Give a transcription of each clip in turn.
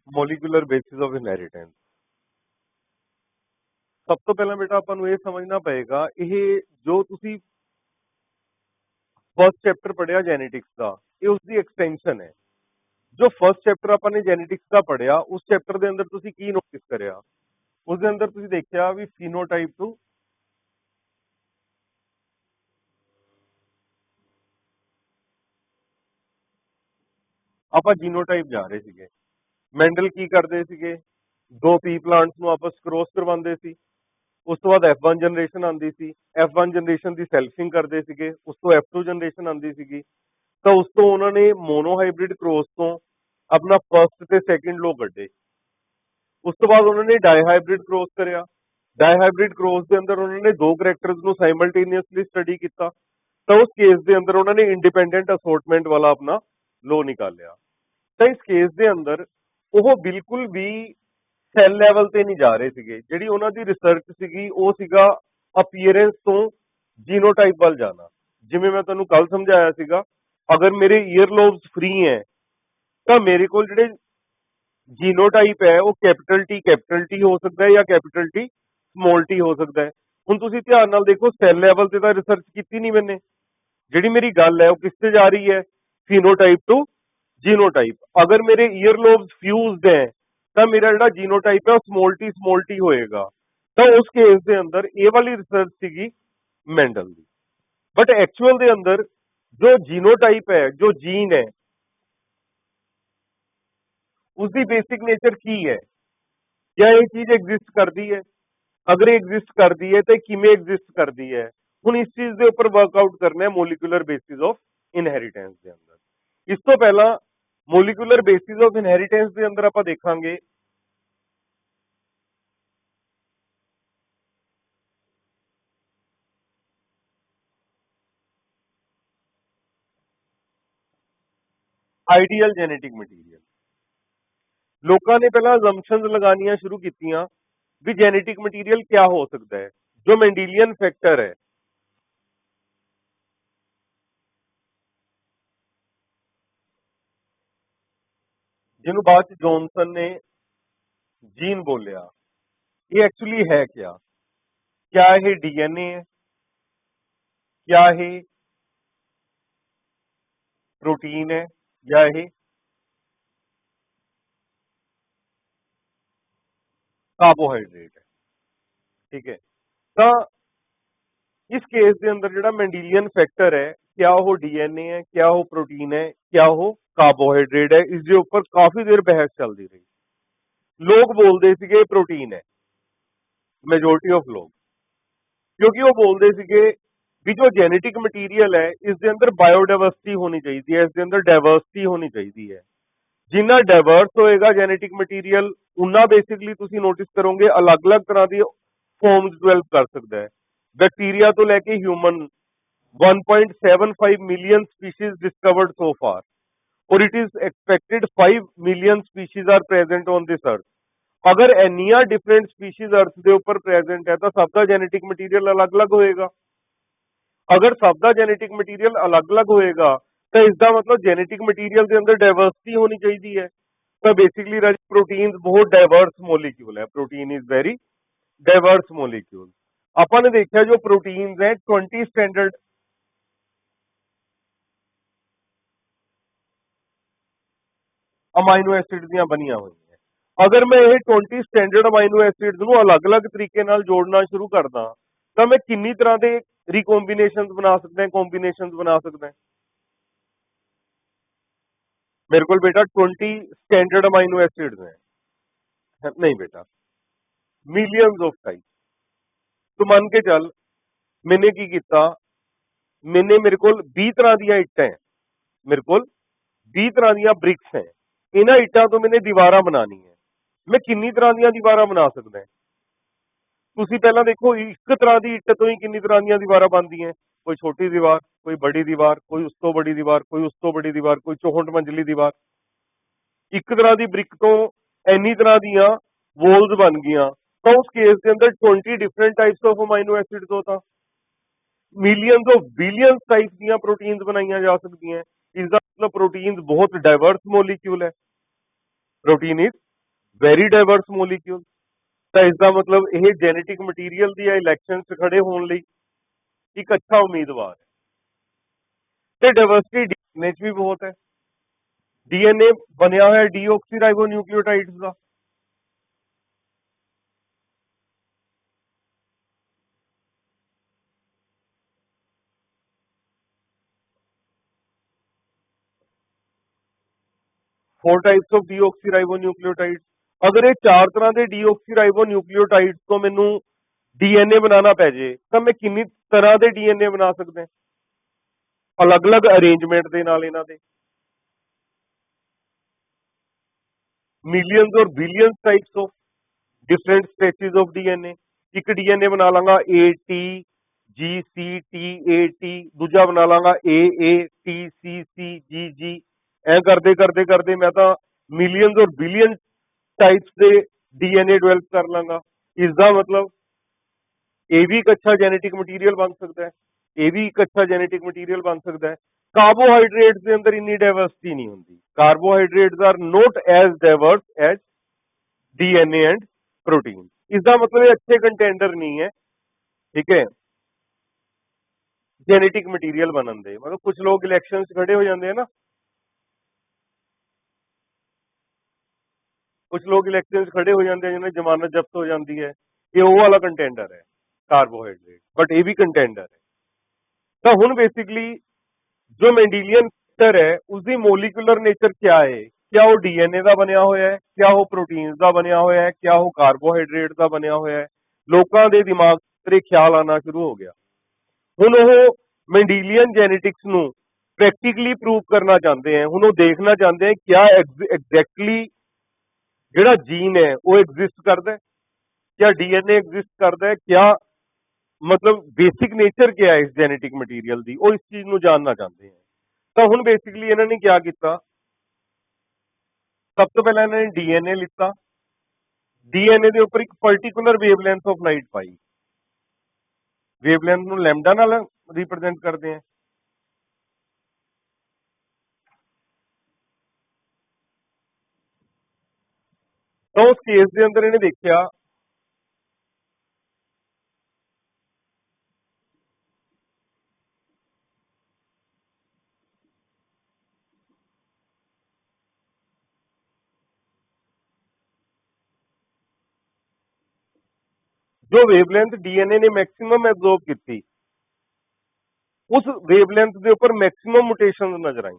Molecular basis of inheritance. ਸਭ ਤੋਂ ਪਹਿਲਾਂ ਬੇਟਾ ਆਪਾਂ ਨੂੰ ਇਹ ਸਮਝਣਾ ਪਏਗਾ, ਇਹ ਜੋ ਤੁਸੀਂ ਫਸਟ ਚੈਪਟਰ ਪੜਿਆ ਜੈਨੇਟਿਕਸ ਦਾ, ਇਹ ਉਸ ਦੀ ਐਕਸਟੈਂਸ਼ਨ ਹੈ। ਜੋ ਫਸਟ ਚੈਪਟਰ ਆਪਾਂ ਨੇ ਜੈਨੇਟਿਕਸ ਦਾ ਪੜਿਆ, ਉਸ ਚੈਪਟਰ ਦੇ ਅੰਦਰ ਤੁਸੀਂ ਕੀ ਨੋਟਿਸ ਕਰਿਆ? ਉਸ ਦੇ ਅੰਦਰ ਤੁਸੀਂ ਦੇਖਿਆ ਵੀ ਫੀਨੋਟਾਈਪ ਟੂ ਆਪਾਂ ਜੀਨੋਟਾਈਪ ਜਾ ਰਹੇ ਸੀਗੇ। ਮੈਂਡਲ ਕੀ ਕਰਦੇ ਸੀਗੇ? ਦੋ ਪੀ ਪਲਾਂਟਸ ਨੂੰ ਆਪਸ ਕ੍ਰੋਸ ਕਰਵਾਉਂਦੇ ਸੀ। ਉਸ ਤੋਂ ਬਾਅਦ F1 ਜਨਰੇਸ਼ਨ ਆਉਂਦੀ ਸੀ। F1 ਜਨਰੇਸ਼ਨ ਦੀ ਸੈਲਫਿੰਗ ਕਰਦੇ ਸੀਗੇ। ਉਸ ਤੋਂ F2 ਜਨਰੇਸ਼ਨ ਆਉਂਦੀ ਸੀਗੀ। ਤਾਂ ਉਸ ਤੋਂ ਉਹਨਾਂ ਨੇ ਮੋਨੋਹਾਈਬ੍ਰਿਡ ਕ੍ਰੋਸ ਤੋਂ ਆਪਣਾ ਫਸਟ ਤੇ ਸੈਕਿੰਡ ਲੋ ਕੱਢੇ। ਉਸ ਤੋਂ ਬਾਅਦ ਉਹਨਾਂ ਨੇ ਡਾਈਹਾਈਬ੍ਰਿਡ ਕ੍ਰੋਸ ਕਰਿਆ। ਡਾਈਹਾਈਬ੍ਰਿਡ ਕ੍ਰੋਸ ਦੇ ਅੰਦਰ ਉਹਨਾਂ ਨੇ ਦੋ ਕਰੈਕਟਰਸ ਨੂੰ ਸਾਈਮਲਟੇਨੀਅਸਲੀ ਸਟੱਡੀ ਕੀਤਾ। ਤਾਂ ਉਸ ਕੇਸ ਦੇ ਅੰਦਰ ਉਹਨਾਂ ਨੇ ਇੰਡੀਪੈਂਡੈਂਟ ਅਸੋਰਟਮੈਂਟ ਵਾਲਾ ਆਪਣਾ ਲੋ ਨਿਕਾਲਿਆ। ਤਾਂ ਇਸ ਕੇਸ ਦੇ ਅੰਦਰ ਉਹ ਬਿਲਕੁਲ ਵੀ ਸੈੱਲ ਲੈਵਲ ਤੇ ਨਹੀਂ ਜਾ ਰਹੇ ਸੀਗੇ। ਜਿਹੜੀ ਉਹਨਾਂ ਦੀ ਰਿਸਰਚ ਸੀਗੀ ਉਹ ਸੀਗਾ ਅਪੀਅਰੈਂਸ ਤੋਂ ਜੀਨੋਟਾਈਪ ਵੱਲ ਜਾਣਾ। ਜਿਵੇਂ ਮੈਂ ਤੁਹਾਨੂੰ ਕੱਲ ਸਮਝਾਇਆ ਸੀਗਾ, ਅਗਰ ਮੇਰੇ ਈਅਰ ਲੋਬਸ ਫ੍ਰੀ ਹੈ ਤਾਂ ਮੇਰੇ ਕੋਲ ਜਿਹੜੇ ਜੀਨੋਟਾਈਪ ਹੈ ਉਹ ਕੈਪੀਟਲ ਟੀ ਹੋ ਸਕਦਾ ਹੈ ਜਾਂ ਕੈਪੀਟਲ ਟੀ ਸਮੋਲ ਟੀ ਹੋ ਸਕਦਾ ਹੈ। ਹੁਣ ਤੁਸੀਂ ਧਿਆਨ ਨਾਲ ਦੇਖੋ, ਸੈੱਲ ਲੈਵਲ ਤੇ ਤਾਂ ਰਿਸਰਚ ਕੀਤੀ ਨਹੀਂ ਮੈਨੇ। ਜਿਹੜੀ ਮੇਰੀ ਗੱਲ ਹੈ ਉਹ ਕਿਸ ਤੇ ਜਾ ਰਹੀ ਹੈ? ਫੀਨੋਟਾਈਪ ਟੂ ਜੀਨੋਟਾਈਪ। ਅਗਰ ਮੇਰੇ ਈਅਰ ਲੋਬਸ ਫਿਊਜ਼ਡ ਹੈ ਤਾਂ ਮੇਰਾ ਜਿਹੜਾ ਜੀਨੋਟਾਈਪ ਹੈ ਉਹ ਸਮੋਲ ਟੀ ਹੋਏਗਾ। ਤਾਂ ਉਸ ਕੇਸ ਦੇ ਅੰਦਰ ਇਹ ਵਾਲੀ ਰਿਸਰਚ ਸੀਗੀ ਮੈਂਡਲ ਦੀ। ਬਟ ਐਕਚੁਅਲ ਦੇ ਅੰਦਰ ਜੋ ਜੀਨੋਟਾਈਪ ਹੈ, ਜੋ ਜੀਨ ਹੈ, ਉਸਦੀ ਬੇਸਿਕ ਨੇਚਰ ਕੀ ਹੈ? क्या ये चीज एग्जिस्ट करती है? अगर एग्जिस्ट करती है तो किमें एग्जिस्ट करती है? ਹੁਣ ਇਸ ਚੀਜ਼ ਦੇ ਉੱਪਰ ਵਰਕਆਊਟ ਕਰਨਾ ਹੈ ਮੋਲੀਕੂਲਰ ਬੇਸਿਸ ਆਫ ਇਨਹੈਰੀਟੈਂਸ ਦੇ ਅੰਦਰ। ਇਸ ਤੋਂ ਪਹਿਲਾਂ ਮੋਲੀਕੂਲਰ ਬੇਸਿਸ ਆਫ ਇਨਹੈਰੀਟੈਂਸ ਦੇ ਅੰਦਰ ਆਪਾਂ ਦੇਖਾਂਗੇ ਆਈਡੀਅਲ ਜੈਨੇਟਿਕ ਮਟੀਰੀਅਲ। ਲੋਕਾਂ ਨੇ ਪਹਿਲਾਂ ਅਜ਼ੰਪਸ਼ਨਸ ਲਗਾਉਣੀਆਂ ਸ਼ੁਰੂ ਕੀਤੀਆਂ ਵੀ ਜੈਨੇਟਿਕ ਮਟੀਰੀਅਲ ਕਿਆ ਹੋ ਸਕਦਾ ਹੈ। ਜੋ ਮੈਂਡੀਲੀਅਨ ਫੈਕਟਰ ਹੈ, ਜਿਹਨੂੰ ਬਾਅਦ ਚ ਜੌਨਸਨ ਨੇ जीन बोलिया, ये एक्चुअली है क्या? क्या ये डीएनए है? क्या ये प्रोटीन है या ये कार्बोहाइड्रेट है? ठीक है। तो इस केस के अंदर जो मैंडीलियन फैक्टर है, क्या वो डीएनए है, क्या वो प्रोटीन है, क्या वो कार्बोहाइड्रेट है, इसके ऊपर काफी देर बहस चलती रही। लोग बोलते थे प्रोटीन है, मेजोरिटी ऑफ लोग, क्योंकि वो बोलते थे भी जो जेनेटिक मटीरियल है इसके अंदर बायोडाइवर्सिटी होनी चाहिए है, इसके अंदर डाइवर्सिटी होनी चाहिए है। जिन्ना डाइवर्स होएगा जेनेटिक मटीरियल उन्ना बेसिकली तुसी नोटिस करोगे अलग अलग तरह की फॉर्म्स डिवेल्प कर सकता है। बैक्टीरिया तो लैके human 1.75 million species discovered so far, और it is expected 5 million species are present on this earth. अगर इन्नियां डिफरेंट स्पीशीज अर्थ के ऊपर प्रेजेंट है तो सबका जेनेटिक मटीरियल अलग अलग होएगा। अगर सबका जेनेटिक मटीरियल अलग अलग होएगा तो इसका मतलब जेनेटिक मटीरियल के अंदर डाइवर्सिटी होनी चाहिए है। तो बेसिकली प्रोटीन बहुत डाइवर्स मोलिक्यूल है, protein is very diverse molecule. अपन ने देखा जो प्रोटीन्स हैं 20 स्टैंडर्ड अमाइनो एसिड दी बनिया हुई है। अगर मैं ये 20 स्टैंडर्ड अमाइनो एसिड अलग अलग तरीके नाल जोड़ना शुरू करदा तो मैं किन्नी तरह के रिकॉम्बिनेशंस बना सकता है, कॉम्बिनेशंस बना सकता है। मेरे को बेटा 20 स्टैंडर्ड अमाइनो एसिड्स हैं, नहीं बेटा मिलियंस ऑफ टाइप। तो मन के चल मैंने की किया, मैंने मेरे को 20 तरह दी इट्टा है, मेरे को 20 तरह दी ब्रिक्स हैं। इन्होंने इट्टा तो मैंने दीवार बनानी है, मैं किन्नी तरह दी दीवार बना सकता है? तुसी पहला देखो एक तरह की इट्ट तो ही किन्नी तरह दी दीवार बनती हैं। कोई छोटी दीवार, कोई बड़ी दीवार, कोई उस तो बड़ी दीवार, कोई उस तो बड़ी दीवार, कोई 64 मंजिली दीवार। एक तरह की ब्रिक तो इन्नी तरह दियां वॉल्स बन गई। तो उस केस के अंदर 20 different types of amino acids होता, मिलियंस ऑफ बिलियंस टाइप दी प्रोटीन्स बनाई जा सकती हैं। इसका मतलब प्रोटीन्स बहुत डाइवर्स मोलिक्यूल है। Protein is very diverse molecule. ਤਾਂ ਇਸ ਦਾ ਮਤਲਬ ਇਹ ਜੈਨੇਟਿਕ ਮਟੀਰੀਅਲ ਦੀ ਇਲੈਕਸ਼ਨ 'ਚ ਖੜੇ ਹੋਣ ਲਈ ਇੱਕ ਅੱਛਾ ਉਮੀਦਵਾਰ ਹੈ। ਤੇ ਡਾਇਵਰਸਿਟੀ ਡੀਐਨਏ 'ਚ ਵੀ ਬਹੁਤ ਹੈ। ਡੀਐਨਏ ਬਣਿਆ ਹੋਇਆ ਡੀਆਕਸੀਰਾਈਬੋ ਨਿਊਕਲੀਓਟਾਈਡਸ ਦਾ। Four types of deoxyribonucleotides. अगर ये चार तरह के डीऑक्सीराइबो न्यूक्लियोटाइड्स तो मैनू डीएनए बनाना पै जे तो मैं किन्नी तरह के डीएनए बना सकते हैं अलग अलग अरेंजमेंट के नाल इन्हां दे मिलियंस और billions types of different stretches of DNA. एक डीएनए बना लांगा A T G C T A T, दूजा बना लांगा ए टी सी सी जी जी। ऐ करते करते करते मैं तो मिलियंस और बिलियन टाइप्स के डीएनए डेवलप कर लांगा। इसका मतलब ये भी एक अच्छा जेनेटिक मटीरियल बन सकता है, ये भी एक अच्छा जेनेटिक मटीरियल बन सकता है। कार्बोहाइड्रेट्स के अंदर इन्नी डाइवर्सिटी नहीं होती। Carbohydrates are not as diverse as DNA and protein. इसका मतलब ये अच्छे कंटेंडर नहीं है, ठीक है, जेनेटिक मटीरियल बनने दे। मतलब कुछ लोग इलेक्शन खड़े हो जाते हैं ना, कुछ लोग इलेक्शन खड़े हो जाते हैं जिन्हें जमानत जब्त हो जाती है, ये वो वाला कंटेंडर है कार्बोहाइड्रेट, बट ये भी कंटेंडर है। तो हुण बेसिकली जो मेंडेलियन नेचर है उसकी मोलिकुलर नेचर क्या है? क्या वो डीएनए का बनया होया है, क्या वो प्रोटीन्स का बनया होया है, क्या वो कार्बोहाइड्रेट का बनया होया है? लोगों के दिमाग से ख्याल आना शुरू हो गया। हुण वो मेंडेलियन जेनेटिक्स नू प्रैक्टिकली प्रूव करना चाहते हैं। हुण वो देखना चाहते हैं क्या एग्जैक्टली जिहड़ा जीन है वो एग्जिस्ट करता है, क्या डीएनए एग्जिस्ट करता है, क्या मतलब बेसिक नेचर क्या है इस जेनेटिक मटीरियल की, वो इस चीज को जानना चाहते हैं। तो हुण बेसिकली इन्होंने क्या किया, सब तो पहले इन्होंने डीएनए लिता, डीएनए के उपर एक particular wavelength of light pi. Wavelength को लैम्डा नाल रिप्रजेंट करते हैं। तो उस केस के अंदर इन्हें देखा जो वेवलेंथ डीएनए ने मैक्सिमम एब्जॉर्ब की, उस वेवलेंथ के उपर मैक्सिमम म्यूटेशन नजर आई।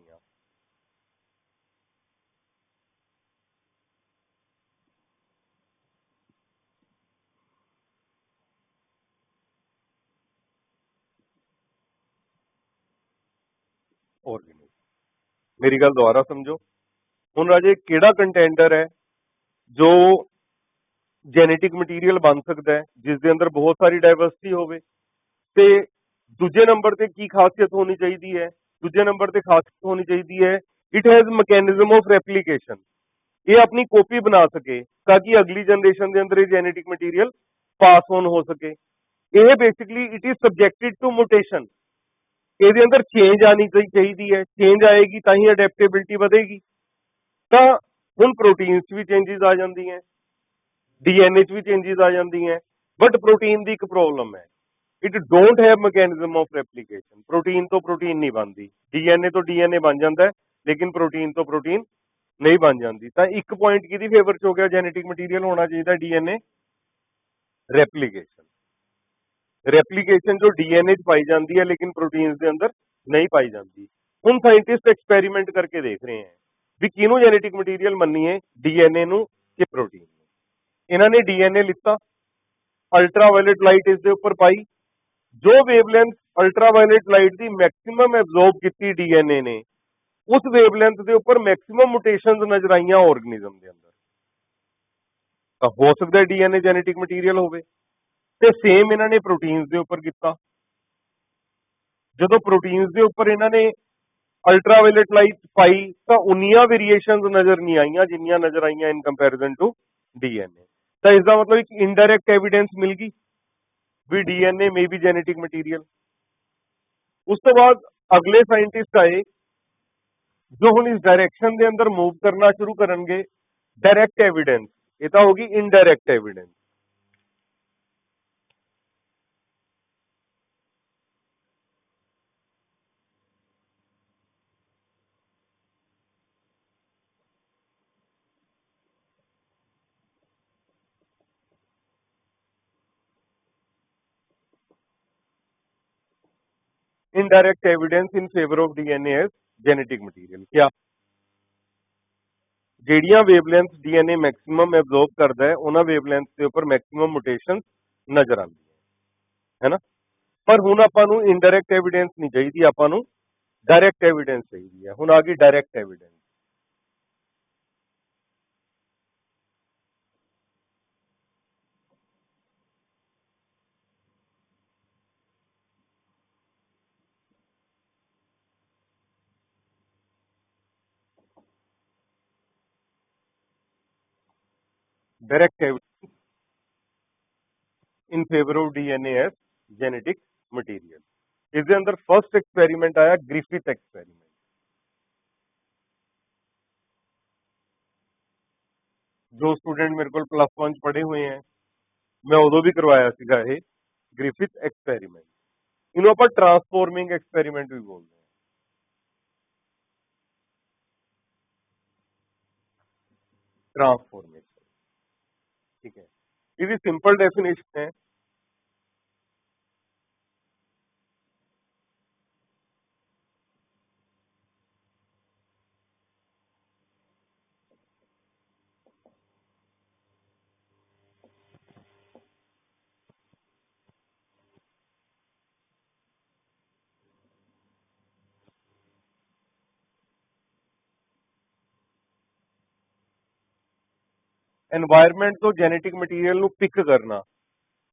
ऑर्गेनिज्म मेरी गल दोबारा समझो। हुण राजे केड़ा कंटेंडर है जो जेनेटिक मटीरियल बन सकता है जिसके अंदर बहुत सारी डाइवर्सिटी होवे, ते दूजे नंबर ते की खासियत होनी चाहिए है? दूजे नंबर ते खासियत होनी चाहिए है it has mechanism of replication. ये अपनी कॉपी बना सके ताकि अगली जनरेशन के अंदर ये जेनेटिक मटीरियल पास ऑन हो सके। ये basically it is subjected to mutation. ਇਹਦੇ ਅੰਦਰ ਚੇਂਜ ਆਣੀ ਚਾਹੀਦੀ ਹੈ, ਚੇਂਜ ਆਏਗੀ ਤਾਂ ਹੀ ਅਡੈਪਟੇबिलिटी ਵਧੇਗੀ। ਤਾਂ ਹੁਣ ਪ੍ਰੋਟੀਨਸ 'ਚ ਵੀ ਚੇਂजेस ਆ ਜਾਂਦੀਆਂ, डीएनए 'ਚ ਵੀ ਚੇਂजेस ਆ ਜਾਂਦੀਆਂ, ਬਟ ਪ੍ਰੋਟੀਨ ਦੀ ਇੱਕ ਪ੍ਰੋਬਲਮ ਹੈ, it don't have mechanism of replication. Protein तो प्रोटीन नहीं बनती, डीएनए तो डीएनए बन जाता है, लेकिन प्रोटीन तो प्रोटीन नहीं बन जाती। तो एक पॉइंट कि फेवर च हो गया जेनेटिक मटीरियल होना चाहिए डीएनए रेप्लीकेशन। रेप्लीकेशन जो डीएनए च पाई जाती है लेकिन प्रोटीन के अंदर नहीं पाई जाती। हम साइंटिस्ट एक्सपेरीमेंट करके देख रहे हैं भी किनू जेनेटिक मटीरियल मनीए, डीएनए नू कि प्रोटीन नू। इन्होंने डीएनए लिता, अल्ट्रावायलेट लाइट इसके उपर पाई, जो वेवलेंथ अल्ट्रावायलेट लाइट की मैक्सिमम एब्जॉर्ब की डीएनए ने, उस वेवलेंथ के उपर मैक्सिमम म्यूटेशंस नजर आई ऑर्गेनिज्म के अंदर। तो हो सकता है डीएनए जेनेटिक मटीरियल होवे। ते सेम इन्होंने प्रोटीन्स के उपर किया। जो प्रोटीन्स के उपर इन्होंने अल्ट्रावायलेट लाइट पाई तो उन्नियां वेरीएशंस नजर नहीं आई जिन्नियां नजर आई इन कंपैरिजन टू डीएनए। तो इसका मतलब एक इनडायरेक्ट एविडेंस मिल गई भी डीएनए में भी जेनेटिक मटीरियल। उस तो बाद अगले साइंटिस्ट आए जो हम इस डायरेक्शन के अंदर मूव करना शुरू करेंगे, डायरेक्ट एविडेंस ये तो होगी indirect evidence. Indirect evidence in favour of DNA as genetic material. क्या ਜਿਹੜੀਆਂ ਵੇਵਲੈਂਥ डीएनए मैक्सिमम एब्जॉर्ब करता है उन्होंने ਵੇਵਲੈਂਥ के उपर मैक्सिमम मुटेशन नजर आती है ना। पर हुण आपां नूं इनडायरैक्ट एविडेंस नहीं चाहिए, आपां नूं डायरैक्ट एविडेंस चाहिए है। हुण आ गई direct evidence. Direct evidence in favour of DNA as genetic material. इसके अंदर फर्स्ट एक्सपेरिमेंट आया ग्रिफिथ एक्सपेरिमेंट। जो स्टूडेंट मेरे को प्लस वन पढ़े हुए हैं, मैं उदों भी करवाया सीगा ये ग्रिफिथ एक्सपेरिमेंट। इन्हों आप ट्रांसफॉर्मिंग एक्सपेरिमेंट भी बोलते हैं। ट्रांसफॉर्मेशन, ठीक है। इसकी सिंपल डेफिनेशन है, एनवायरमेंट तो जेनेटिक मटीरियल पिक करना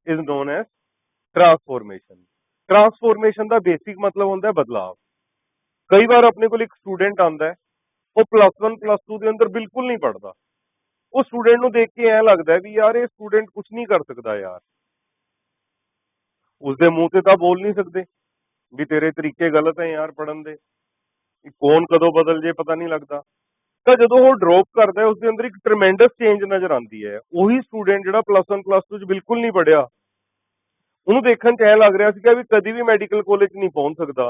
is known as transformation. Transformation का बेसिक मतलब होता है बदलाव। कई बार अपने को एक स्टूडेंट आता है, वो प्लस वन प्लस टू के अंदर बिल्कुल नहीं पढ़ता। उस स्टूडेंट को देख के ऐ लगता है भी यार ये स्टूडेंट कुछ नहीं कर सकता यार। उसके मुंह से तो बोल नहीं सकते भी तेरे तरीके गलत है यार पढ़न दे, कौन कदों बदल जे पता नहीं लगता। तो जो वो ड्रॉप करता है उसके अंदर एक ट्रमेंडस चेंज नजर आती है। वही स्टूडेंट जो प्लस वन प्लस टू बिल्कुल नहीं पढ़िया, उन्होंने देखने च ऐ लग रहा था भी कभी भी मैडिकल कॉलेज नहीं पहुंच सकता।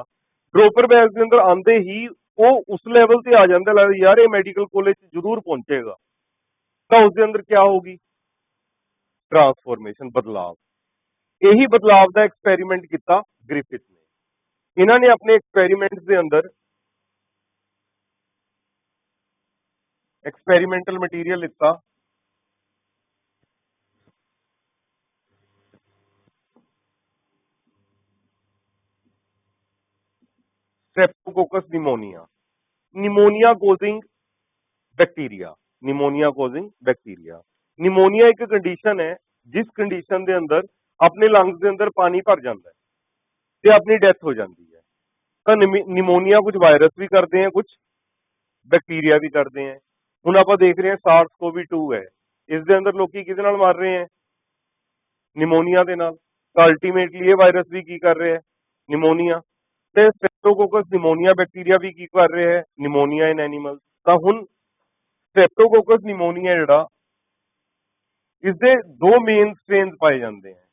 ड्रॉपर बैग के अंदर आते ही वो उस लेवल से आ जाता, लगता यार ये मैडिकल कॉलेज जरूर पहुंचेगा। तो उसके अंदर क्या होगी? ट्रांसफॉर्मेशन, बदलाव। यही बदलाव का एक्सपेरिमेंट किया ग्रिफिथ ने। इन्होंने अपने एक्सपेरिमेंट के अंदर एक्सपेरिमेंटल मटीरियल लिता, streptococcus pneumonia, pneumonia causing bacteria, pneumonia causing bacteria. Pneumonia एक कंडीशन है जिस कंडीशन के अंदर अपने लंग्स के अंदर पानी भर जाता है तो अपनी डेथ हो जाती है। तो निमोनिया कुछ वायरस भी करते हैं, कुछ बैक्टीरिया भी करते हैं। हुण आप देख रहे हैं सार्स कोवी 2 है, इसके अंदर लोग किस मार रहे हैं? निमोनिया के नाल। तो अल्टीमेटली ये वायरस भी की कर रहे हैं? निमोनिया। तो स्ट्रेप्टोकोकस निमोनिया बैक्टीरिया भी की कर रहे हैं? Pneumonia in animal. तो हुण स्ट्रेप्टोकोकस निमोनिया जिहड़ा, इसके दो मेन स्ट्रेन पाए जाते हैं।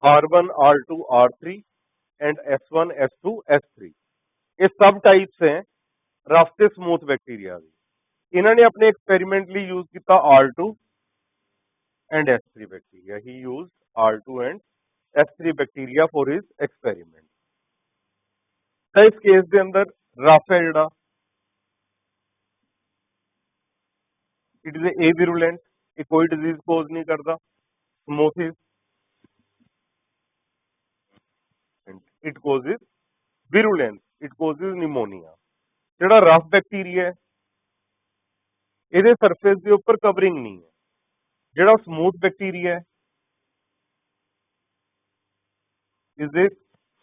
R1 R2 R3 and S1 S2 S3, ये सब टाइप्स हैं रफ ते स्मूथ बैक्टीरिया की। इन्होंने अपने एक्सपेरिमेंट लिए यूज किया R2 and S3 bacteria. He use R2 and S3 bacteria for his experiment. तो इस केस के अंदर रफ है जड़ा, इट इज ए विरुलेंट, ये कोई डिजीज कोज नहीं करता। Smooth is it causes virulence, it causes pneumonia. जड़ा रफ बैक्टीरिया है, ये सरफेस के उपर कवरिंग नहीं है। जड़ा स्मूथ बैक्टीरिया है, इस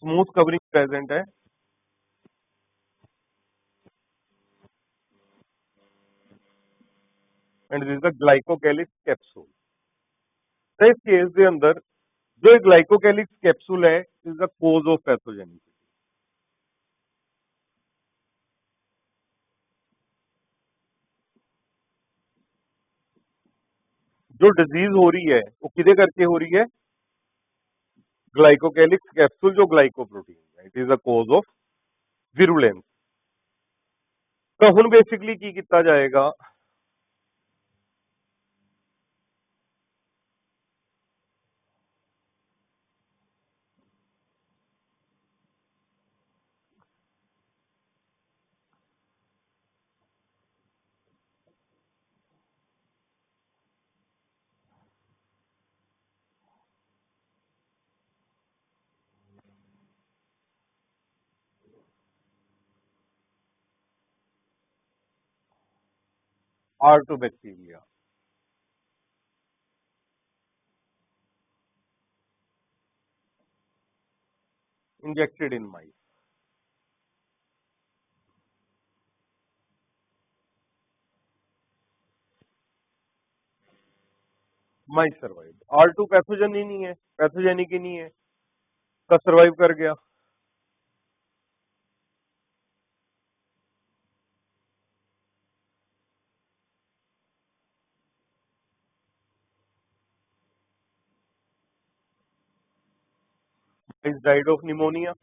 स्मूथ कवरिंग प्रेजेंट है। And this is the glycocalyx capsule. तो इस केस के अंदर जो ग्लाइकोकैलिक्स कैप्सूल है is the cause of pathogenicity. जो डिजीज हो रही है वो किदे करके हो रही है? ग्लाइकोकैलिक्स कैप्सूल जो ग्लाइकोप्रोटीन है, it is the cause of virulence. तो हुन बेसिकली की किया जाएगा, R2 bacteria injected in mice. Mice survive. R2 pathogen ही नहीं है, पैथोजेनिक ही नहीं है, का सर्वाइव कर गया। माइस डाइड ऑफ निमोनिया।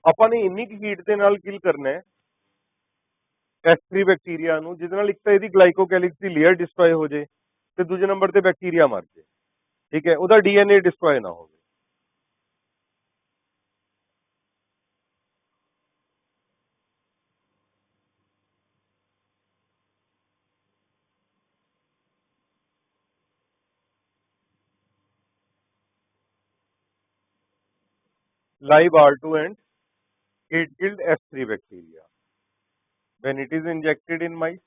ਆਪਾਂ ਨੇ ਇੰਨੀ ਕੁ ਹੀਟ ਦੇ ਨਾਲ ਕਿਲ ਕਰਨਾ ਹੈ S3 ਬੈਕਟੀਰੀਆ ਨੂੰ, ਜਿਹਦੇ ਨਾਲ ਇੱਕ ਤਾਂ ਇਹਦੀ ਗਲਾਈਕੋਕੈਲਿਕਸ ਦੀ ਲੇਅਰ ਡਿਸਟਰੋਏ ਹੋ ਜੇ ਤੇ ਦੂਜੇ ਨੰਬਰ ਤੇ ਬੈਕਟੀਰੀਆ ਮਰ ਜੇ। ਠੀਕ ਹੈ, ਉਹਦਾ DNA ਡਿਸਟਰੋਏ ਨਾ ਹੋਵੇ। Live R2 and it killed S3 bacteria when it is injected in mice।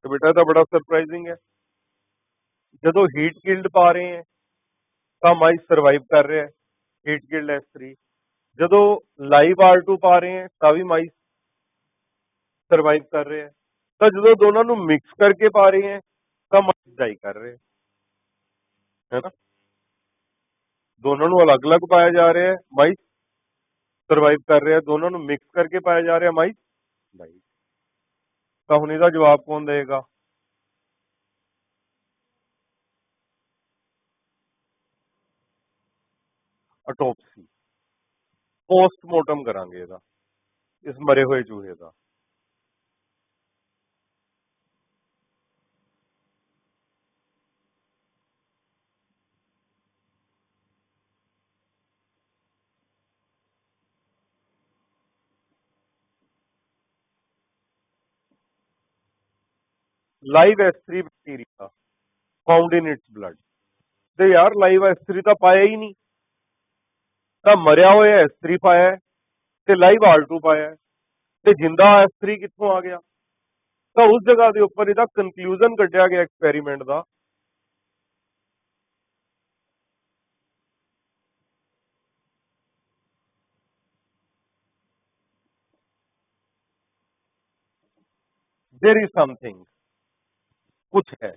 तो बेटा तो बड़ा सरप्राइजिंग है, ਜਦੋਂ ਹੀਟ ਕਿਲਡ ਪਾ ਰਹੇ ਹੈ ਤਾਂ ਮਾਈਸ ਸਰਵਾਈਵ ਕਰ ਰਿਹਾ ਹੈ, ਹੀਟ ਕਿਲਡ S3। ਜਦੋਂ ਲਾਈਵ R2 ਪਾ ਰਹੇ ਹੈ ਤਾਂ ਵੀ ਮਾਈਸ ਸਰਵਾਈਵ ਕਰ ਰਹੇ ਹੈ। ਤਾਂ ਜਦੋਂ ਦੋਨਾਂ ਨੂੰ ਮਿਕਸ ਕਰਕੇ ਪਾ ਰਹੇ ਹੈ ਤਾਂ ਮਾਈਸ ਡਾਈ ਕਰ ਰਹੇ ਹੈ ਨਾ। ਦੋਨਾਂ ਨੂੰ ਅਲੱਗ-ਅਲੱਗ ਪਾਇਆ ਜਾ ਰਿਹਾ ਹੈ, ਮਾਈਸ ਸਰਵਾਈਵ ਕਰ ਰਿਹਾ ਹੈ। ਦੋਨਾਂ ਨੂੰ ਮਿਕਸ ਕਰਕੇ ਪਾਇਆ ਜਾ ਰਿਹਾ, ਮਾਈਸ ਡਾਈ। ਤਾਂ ਹੁਣ ਇਹਦਾ ਜਵਾਬ ਕੌਣ ਦੇਗਾ? ਅਟੋਪਸੀ, ਪੋਸਟਮਾਰਟਮ ਕਰਾਂਗੇ ਇਹਦਾ, ਇਸ ਮਰੇ ਹੋਏ ਚੂਹੇ ਦਾ। Live S3 bacteria found in its blood. ਤੇ ਯਾਰ ਲਾਈਵ S3 ਤਾਂ ਪਾਇਆ ਹੀ ਨਹੀਂ, ਤਾਂ ਮਰਿਆ ਹੋਇਆ S3 ਪਾਇਆ ਹੈ ਤੇ ਲਾਈਵ R2 ਪਾਇਆ ਹੈ, ਤੇ ਜਿੰਦਾ S3 ਕਿੱਥੋਂ ਆ ਗਿਆ? ਤਾਂ ਉਸ ਜਗ੍ਹਾ ਦੇ ਉੱਪਰ ਇਹਦਾ ਕਨਕਲੂਜਨ ਕੱਢਿਆ ਗਿਆ ਐਕਸਪੈਰੀਮੈਂਟ ਦਾ, देयर इज समथिंग, कुछ है।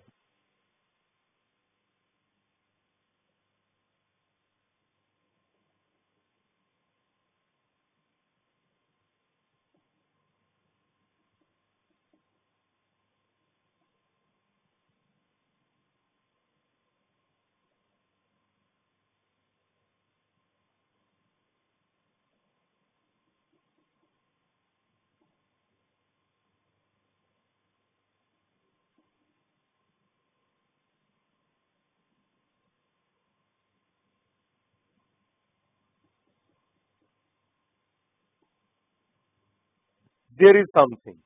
there is something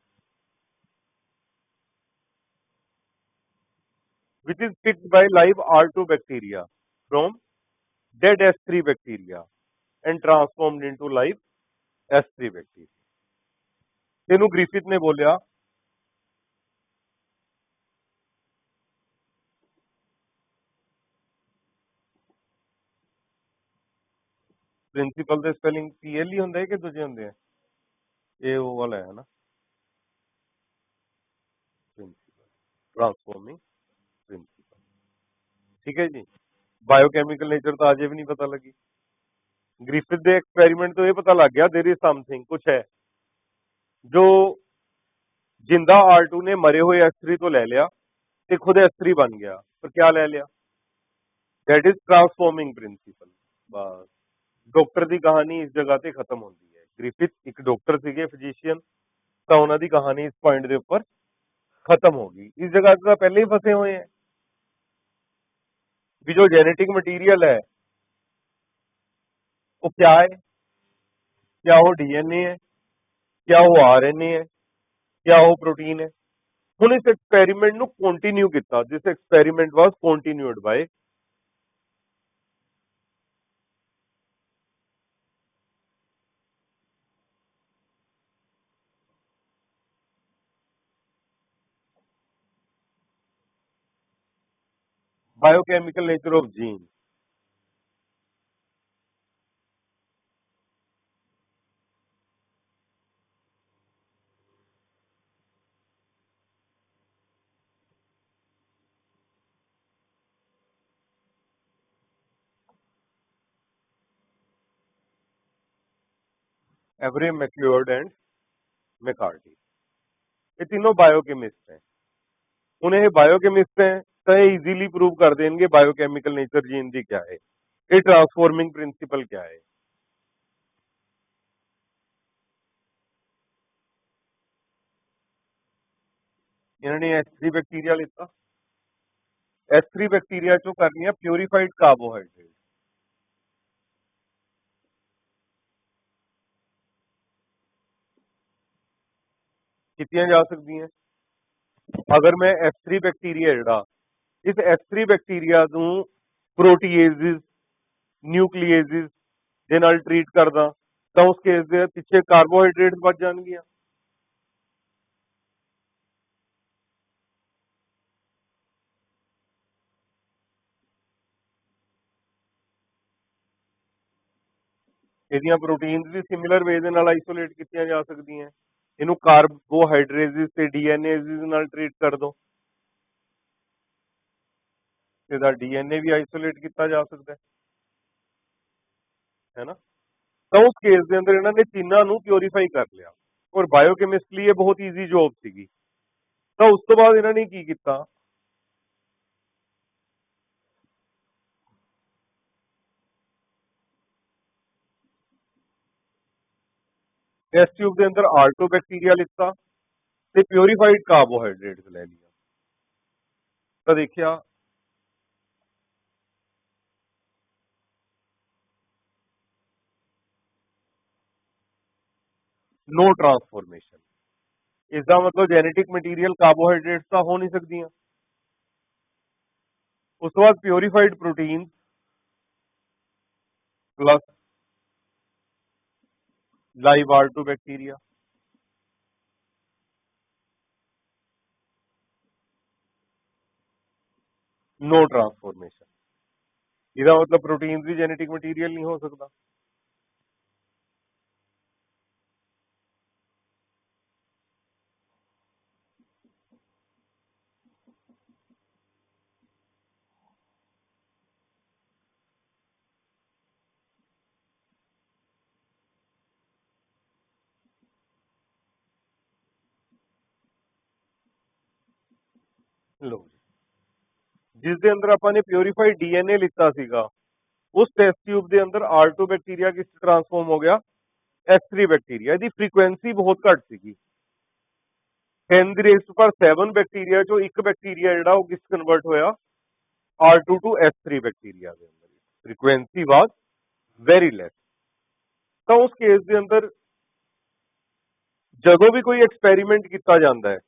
which is picked by live R2 bacteria from dead S3 bacteria and transformed into live S3 bacteria. ਇਹਨੂੰ ਗ੍ਰਿਫਿਥ ਨੇ ਬੋਲਿਆ ਪ੍ਰਿੰਸੀਪਲ ਦੇ ਸਪੈਲਿੰਗ PL ਹੀ ਹੁੰਦਾ ਹੈ ਕਿ ਦੂਜੇ ਹੁੰਦੇ ਆ ਇਹ ਉਹ ਵਾਲਾ ਹੈ ਨਾ ਪ੍ਰਿੰਸੀਪਲ ਟ੍ਰਾਂਸਫਾਰਮਿੰਗ ਪ੍ਰਿੰਸੀਪਲ ਠੀਕ ਹੈ ਜੀ ਬਾਇਓਕੈਮੀਕਲ ਨੇਚਰ ਤਾਂ ਅਜੇ ਵੀ ਨਹੀਂ ਪਤਾ ਲੱਗੀ ਗ੍ਰਿਫਿਥ ਦੇ ਐਕਸਪੈਰੀਮੈਂਟ ਤੋਂ ਇਹ ਪਤਾ ਲੱਗ ਗਿਆ देयर इज समथिंग ਕੁਛ ਹੈ ਜੋ जिंदा R2 ने मरे हुए S3 तो ले लिया ते खुद S3 बन गया पर क्या ले लिया दैट इज ट्रांसफॉर्मिंग प्रिंसिपल बस डॉक्टर की कहानी इस जगह ते खत्म होती है ग्रिफिथ एक डॉक्टर सीगे फिजिशियन तो उन्होंने कहानी इस पॉइंट के ऊपर खत्म होगी इस जगह तो पहले ही फंसे हुए हैं भी जो जेनेटिक मटीरियल है वो क्या है क्या वो DNA है क्या वो RNA है क्या वो प्रोटीन है ਹੁਣ ਇਸ ਐਕਸਪੈਰੀਮੈਂਟ ਨੂੰ ਕੰਟੀਨਿਊ ਕੀਤਾ this experiment was continued by biochemical nature of gene Avery MacLeod and McCarty ये तीनों बायोकेमिस्ट हैं ਹੁਣ ਇਹ ਬਾਇਓਕੈਮਿਸਟ ਹੈ ਤਾਂ ਇਹ ਈਜ਼ੀਲੀ ਪ੍ਰੂਵ ਕਰ ਦੇਣਗੇ ਬਾਇਓਕੈਮੀਕਲ ਨੇਚਰ ਜੀਨ ਦੀ ਕਿਆ ਹੈ ਇਹ ਟਰਾਂਸਫਾਰਮਿੰਗ ਪ੍ਰਿੰਸੀਪਲ ਕਿਆ ਹੈ ਇਹਨਾਂ ਨੇ S3 ਬੈਕਟੀਰੀਆ ਲਿੱਤਾ S3 ਬੈਕਟੀਰੀਆ ਚੋਂ ਕਰਨੀਆਂ ਪਿਊਰੀਫਾਈਡ ਕਾਰਬੋਹਾਈਡਰੇਟ ਕੀਤੀਆਂ ਜਾ ਸਕਦੀਆਂ ਅਗਰ ਮੈਂ S3 ਬੈਕਟੀਰੀਆ ਜਿਹੜਾ ਇਸ S3 ਬੈਕਟੀਰੀਆ ਨੂੰ ਪ੍ਰੋਟੀਏਜ਼ਸ ਨਿਊਕਲੀਏਜ਼ਸ ਦੇ ਨਾਲ ਟ੍ਰੀਟ ਕਰਦਾ ਤਾਂ ਉਸ ਕੇਸ ਦੇ ਪਿੱਛੇ ਕਾਰਬੋਹਾਈਡਰੇਟਸ ਬਚ ਜਾਣਗੀਆਂ ਇਹਦੀਆਂ ਪ੍ਰੋਟੀਨਸ ਵੀ ਸਿਮਿਲਰ ਵੇ ਦੇ ਨਾਲ ਆਈਸੋਲੇਟ ਕੀਤੀਆਂ ਜਾ ਸਕਦੀਆਂ ਇਹਨੂੰ ਕਾਰਬੋਹਾਈਡਰੇਜ਼ਸ ਤੇ ਡੀਐਨਏਜ਼ਸ ਨਾਲ ਟ੍ਰੀਟ ਕਰ ਦੋ ਇਹਦਾ ਡੀਐਨਏ ਵੀ ਆਈਸੋਲੇਟ ਕੀਤਾ ਜਾ ਸਕਦਾ ਹੈ ਨਾ ਤਾਂ ਉਸ ਕੇਸ ਦੇ ਅੰਦਰ ਇਹਨਾਂ ਨੇ ਤਿੰਨਾਂ ਨੂੰ ਪਿਊਰੀਫਾਈ ਕਰ ਲਿਆ ਔਰ ਬਾਇਓਕੈਮਿਸਟ ਲਈ ਇਹ ਬਹੁਤ ਈਜ਼ੀ ਜੌਬ ਸੀਗੀ ਤਾਂ ਉਸ ਤੋਂ ਬਾਅਦ ਇਹਨਾਂ ਨੇ ਕੀ ਕੀਤਾ ਟੈਸਟ ਟਿਊਬ ਦੇ ਅੰਦਰ R2 ਬੈਕਟੀਰੀਆ ਲਿੱਤਾ ਤੇ ਪਿਊਰੀਫਾਈਡ ਕਾਰਬੋਹਾਈਡਰੇਟਸ ਲੈ ਲਿਆ ਤਾਂ ਦੇਖਿਆ नो ट्रांसफॉर्मेशन इसका मतलब जेनेटिक मटीरियल कार्बोहाइड्रेट्स तो हो नहीं सकती उस तो बाद purified protein plus live R2 bacteria no transformation इसका मतलब प्रोटीन भी जेनेटिक मटीरियल नहीं हो सकता लो जिसके अंदर अपने प्योरीफाइड डीएनए लिता सीगा उस टेस्ट ट्यूब के अंदर R2 बैक्टीरिया किस ट्रांसफॉर्म हो गया S3 बैक्टीरिया दी फ्रीक्वेंसी बहुत घट सी 10⁻⁷ बैक्टीरिया चो एक बैक्टीरिया जिहड़ा वो किस कन्वर्ट होया R2 to S3 बैक्टीरिया के अंदर फ्रीक्वेंसी वाज वेरी लेस तो उस केस के अंदर ਜਦੋਂ ਵੀ ਕੋਈ ਐਕਸਪੈਰੀਮੈਂਟ ਕੀਤਾ ਜਾਂਦਾ ਹੈ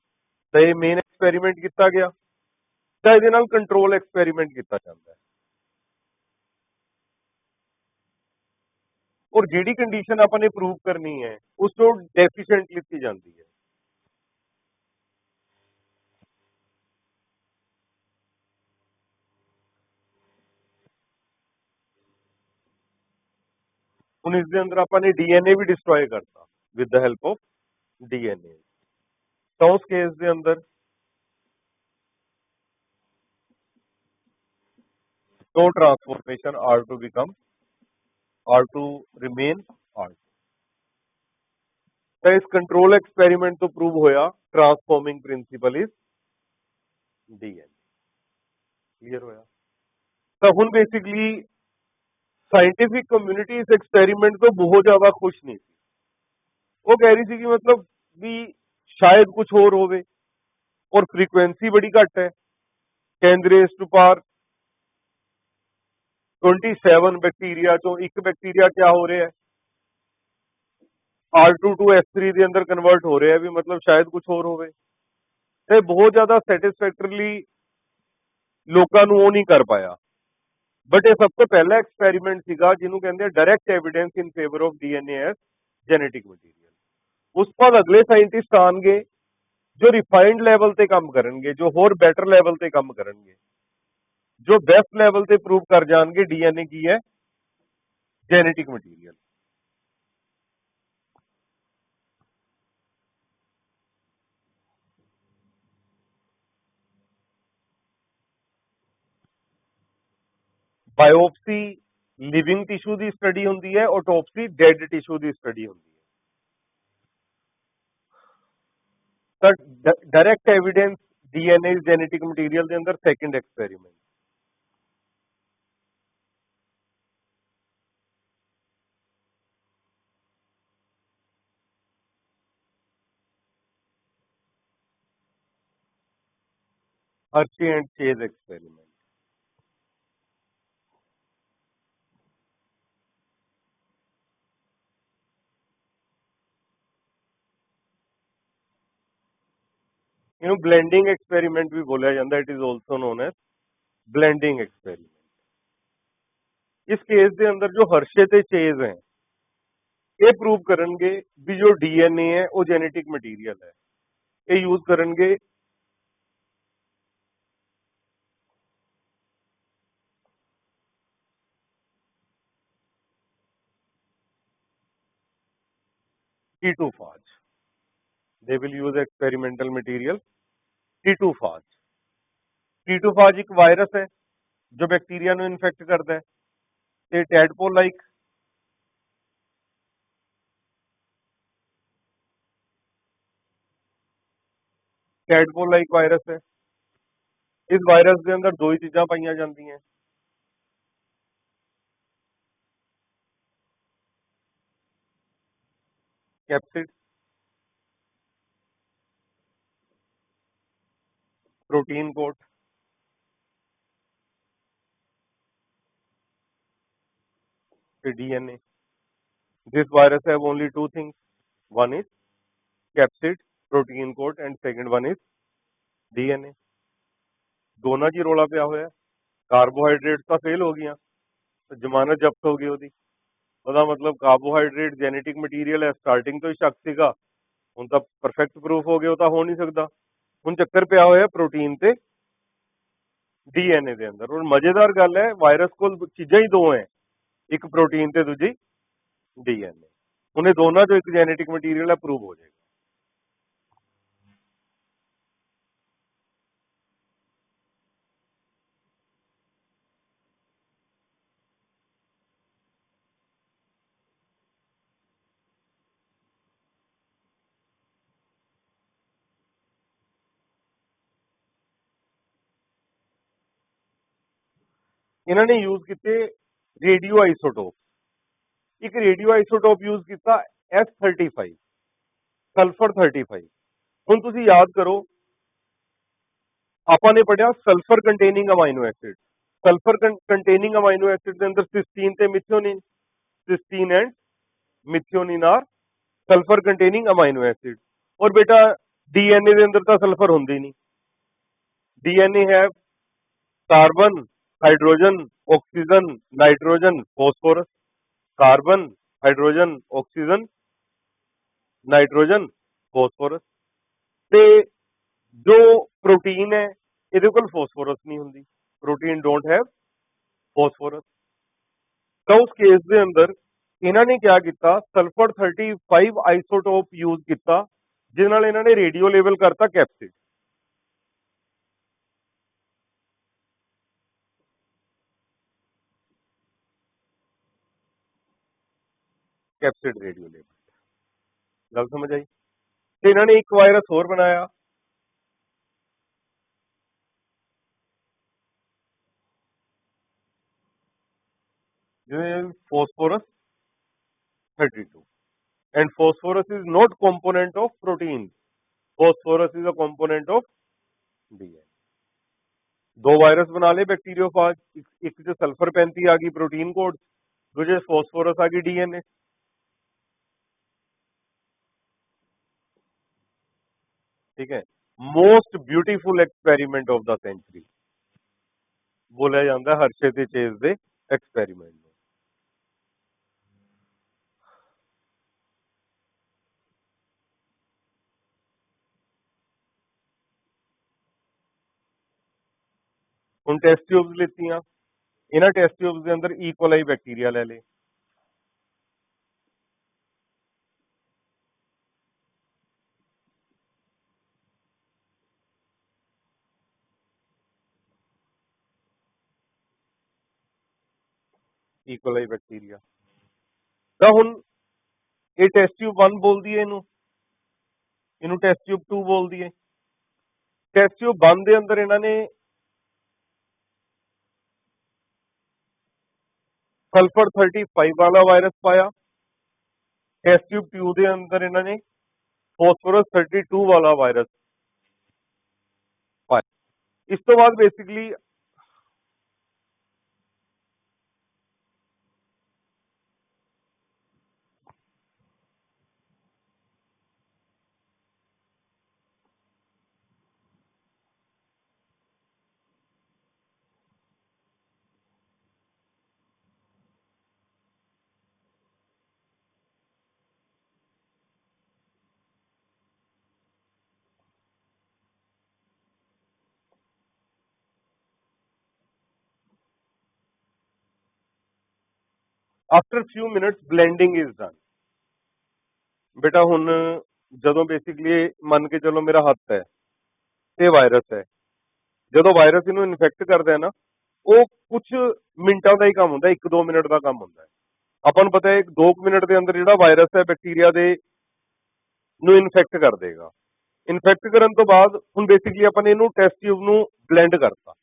ਤਾਂ ਇਹ ਮੇਨ ਐਕਸਪੈਰੀਮੈਂਟ ਕੀਤਾ ਗਿਆ ਤਾਂ ਇਹਦੇ ਨਾਲ ਕੰਟਰੋਲ ਐਕਸਪੈਰੀਮੈਂਟ ਕੀਤਾ ਜਾਂਦਾ ਹੈ ਔਰ ਜਿਹੜੀ ਕੰਡੀਸ਼ਨ ਆਪਾਂ ਨੇ ਪ੍ਰੂਵ ਕਰਨੀ ਹੈ ਉਸ ਤੋਂ ਡੈਫੀਸ਼ੀਐਂਟ ਲਿੱਤੀ ਜਾਂਦੀ ਹੈ। ਹੁਣ ਇਸ ਦੇ ਅੰਦਰ ਆਪਾਂ ਨੇ ਡੀਐਨਏ ਵੀ ਡਿਸਟਰੋਏ ਕਰਤਾ with the help of DNA. ਤਾਂ ਉਸ ਕੇਸ ਦੇ ਅੰਦਰ no transformation are to become or to remain R2। ਤਾਂ ਇਸ ਕੰਟਰੋਲ ਐਕਸਪੈਰੀਮੈਂਟ ਤੋਂ ਪ੍ਰੂਵ ਹੋਇਆ transforming principal is DNA. Clear ਹੋਇਆ। ਤਾਂ ਹੁਣ ਬੇਸਿਕਲੀ ਸਾਇੰਟਿਫਿਕ ਕਮਿਊਨਿਟੀ ਇਸ ਐਕਸਪੈਰੀਮੈਂਟ ਤੋਂ ਬਹੁਤ ਜ਼ਿਆਦਾ ਖੁਸ਼ ਨਹੀਂ ਸੀ। ਉਹ ਕਹਿ ਰਹੀ ਸੀ ਕਿ ਮਤਲਬ ਵੀ ਸ਼ਾਇਦ ਕੁਝ ਹੋਰ ਹੋਵੇ ਔਰ ਫ੍ਰੀਕੁਐਂਸੀ ਬੜੀ ਘੱਟ ਹੈ 10 raised to power 27 ਬੈਕਟੀਰੀਆ ਚੋਂ ਇੱਕ ਬੈਕਟੀਰੀਆ ਕਿਆ ਹੋ ਰਿਹਾ ਹੈ R2 to S3 ਦੇ ਅੰਦਰ ਕਨਵਰਟ ਹੋ ਰਿਹਾ ਹੈ ਵੀ ਮਤਲਬ ਸ਼ਾਇਦ ਕੁਝ ਹੋਰ ਹੋਵੇ ਤੇ ਬਹੁਤ ਜ਼ਿਆਦਾ ਸੈਟੀਸਫੈਕਟਰੀਲੀ ਲੋਕਾਂ ਨੂੰ ਉਹ ਨਹੀਂ ਕਰ ਪਾਇਆ। ਬਟ ਇਹ ਸਭ ਤੋਂ ਪਹਿਲਾ ਐਕਸਪੈਰੀਮੈਂਟ ਸੀਗਾ ਜਿਹਨੂੰ ਕਹਿੰਦੇ ਆ direct evidence in favour of DNA S genetic material. ਉਸ ਤੋਂ ਬਾਅਦ ਅਗਲੇ ਸਾਇੰਟਿਸਟ ਆਣਗੇ ਜੋ ਰਿਫਾਈਨਡ ਲੈਵਲ ਤੇ ਕੰਮ ਕਰਨਗੇ, ਜੋ ਹੋਰ ਬੈਟਰ ਲੈਵਲ ਤੇ ਕੰਮ ਕਰਨਗੇ, ਜੋ ਬੈਸਟ ਲੈਵਲ ਤੇ ਪ੍ਰੂਵ ਕਰ ਜਾਣਗੇ ਡੀਐਨਏ ਕੀ ਹੈ genetic material. Biopsy living tissue ਦੀ ਸਟੱਡੀ ਹੁੰਦੀ ਹੈ, ਆਟੋਪਸੀ ਡੈਡ ਟਿਸ਼ੂ ਦੀ ਸਟੱਡੀ ਹੁੰਦੀ ਹੈ। ਤਾਂ direct evidence DNA genetic material ਦੇ ਅੰਦਰ second experiment. Hershey and Chase experiment। ਇਹਨੂੰ ਬਲੈਂਡਿੰਗ ਐਕਸਪੈਰੀਮੈਂਟ ਵੀ ਬੋਲਿਆ ਜਾਂਦਾ, it is also known as blending experiment. ਇਸ ਕੇਸ ਦੇ ਅੰਦਰ ਜੋ ਹਰਸ਼ੇ ਤੇ ਚੇਜ਼ ਹੈ ਇਹ ਪ੍ਰੂਵ ਕਰਨਗੇ ਵੀ ਜੋ ਡੀਐਨਏ ਹੈ ਉਹ ਜੈਨੇਟਿਕ ਮਟੀਰੀਅਲ ਹੈ। ਇਹ ਯੂਜ਼ ਕਰਨਗੇ T2phage। they will use experimental material T2phage। T2phage ਇੱਕ ਵਾਇਰਸ ਹੈ ਜੋ ਬੈਕਟੀਰੀਆ ਨੂੰ ਇਨਫੈਕਟ ਕਰਦਾ ਹੈ ਤੇ ਟੈਡਪੋਲ ਲਾਈਕ ਵਾਇਰਸ ਹੈ। ਇਸ ਵਾਇਰਸ ਦੇ ਅੰਦਰ ਦੋ ਹੀ ਚੀਜ਼ਾਂ ਪਾਈਆਂ ਜਾਂਦੀਆਂ capsid protein coat DNA। this virus have only two things, one is capsid protein coat and second one is DNA। दोनों च रोला पिया होया, कार्बोहाइड्रेट तो फेल हो गया तो जमानत जब्त हो गई ਉਹਦੀ। ਉਹਦਾ ਮਤਲਬ ਕਾਰਬੋਹਾਈਡਰੇਟ ਜੈਨੇਟਿਕ ਮਟੀਰੀਅਲ ਹੈ, ਸਟਾਰਟਿੰਗ ਤੋਂ ਹੀ ਸ਼ੱਕ ਸੀਗਾ, ਹੁਣ ਤਾਂ ਪਰਫੈਕਟ ਪ੍ਰੂਫ ਹੋ ਗਿਆ ਉਹ ਤਾਂ ਹੋ ਨਹੀਂ ਸਕਦਾ। ਹੁਣ ਚੱਕਰ ਪਿਆ ਹੋਇਆ ਪ੍ਰੋਟੀਨ ਤੇ ਡੀਐਨਏ ਦੇ ਅੰਦਰ। ਹੁਣ ਮਜ਼ੇਦਾਰ ਗੱਲ ਹੈ ਵਾਇਰਸ ਕੋਲ ਚੀਜ਼ਾਂ ਹੀ ਦੋ ਹੈ, ਇੱਕ ਪ੍ਰੋਟੀਨ ਤੇ ਦੂਜੀ ਡੀਐਨਏ। ਹੁਣ ਇਹ ਦੋਨਾਂ ਚੋਂ ਇੱਕ ਜੈਨੇਟਿਕ ਮਟੀਰੀਅਲ ਹੈ, ਪ੍ਰੂਵ ਹੋ ਜਾਏਗਾ। ਇਹਨਾਂ ਨੇ ਯੂਜ਼ ਕੀਤੇ ਰੇਡੀਓ ਆਈਸੋਟੋਪ। ਇੱਕ ਰੇਡੀਓ ਆਈਸੋਟੋਪ ਯੂਜ਼ ਕੀਤਾ S35 ਸਲਫਰ 35। ਹੁਣ ਤੁਸੀਂ ਯਾਦ ਕਰੋ ਆਪਾਂ ਨੇ ਪੜਿਆ sulphur containing amino acid. Sulphur containing amino acid ਦੇ ਅੰਦਰ ਸਿਸਟੀਨ ਤੇ methionine, cysteine and methionine are sulphur containing amino acid. और बेटा डीएनए के अंदर तो सल्फर होंगे ही नहीं। डीएनए है carbon, hydrogen, oxygen, nitrogen, phosphorus. Carbon, hydrogen, oxygen, nitrogen, phosphorus. ते जो प्रोटीन है ਇਹਦੇ ਕੋਲ ਫੋਸਫੋਰਸ ਨਹੀਂ ਹੁੰਦੀ। Protein don't have phosphorus. ਤਾਂ ਉਸ ਕੇਸ ਦੇ ਅੰਦਰ ਇਹਨਾਂ ਨੇ ਕਿਆ ਕੀਤਾ, ਸਲਫਰ 35 ਆਈਸੋਟੋਪ ਯੂਜ਼ ਕੀਤਾ, ਜਿਹਦੇ ਨਾਲ ਇਹਨਾਂ ਨੇ ਰੇਡੀਓ ਲੇਬਲ ਕਰਤਾ ਕੈਪਸਿਡ। ਕੈਪਸਿਡ ਰੇਡੀਓ ਲੇਬਲ। ਗੱਲ ਸਮਝ ਆਈ? ਤੇ ਇਹਨਾਂ ਨੇ ਇੱਕ ਵਾਇਰਸ ਹੋਰ ਬਣਾਇਆ, ਜਿਵੇਂ phosphorus 32। and phosphorus is not component of protein, phosphorus is a component of DNA। दो वायरस बना ले बैक्टीरियोफाज, एक च सल्फर 35 आ गई प्रोटीन कोड, दूजे फॉस्फोरस आ गई डीएनए। ठीक है, most beautiful experiment of the century बोलिया जाता है हर्शे ते चेज दे एक्सपेरिमेंट। ਹੁਣ ਟੈਸਟ ਟਿਊਬਸ ਲਿੱਤੀਆਂ, ਇਹਨਾਂ ਟੈਸਟ ਟਿਊਬਸ ਦੇ ਅੰਦਰ ਈਕੋਲਾਈ ਬੈਕਟੀਰੀਆ ਲੈ ਲੇ। ਈਕੋਲਾਈ ਬੈਕਟੀਰੀਆ ਤਾਂ ਹੁਣ ਇਹ ਟੈਸਟ ਟਿਊਬ 1 ਬੋਲਦੀ ਹੈ ਇਹਨੂੰ, ਇਹਨੂੰ ਟੈਸਟ ਟਿਊਬ 2 ਬੋਲਦੀ ਹੈ। ਟੈਸਟ ਟਿਊਬ 1 ਦੇ ਅੰਦਰ ਇਹਨਾਂ ਨੇ सल्फर 35 वाला वायरस पाया, टेस्ट ट्यूब 2 के अंदर इन्होंने फॉस्फोरस 32 वाला वायरस पाया। इस तो बाद basically after few minutes blending is done. बेटा हुन जदों बेसिकली मन के चलो मेरा हथ है ते वायरस है, जो वायरस इनू इन्फेक्ट करता है ना, वो कुछ मिनटों का ही काम होंगे, 1-2 मिनट का काम होंगे। अपन पता है 2 मिनट के अंदर जो वायरस है बैक्टीरिया दे नू इन्फेक्ट कर देगा। इन्फेक्ट करने तो बाद हुन बेसिकली अपन इनू टेस्ट ट्यूब नू ब्लेंड करता।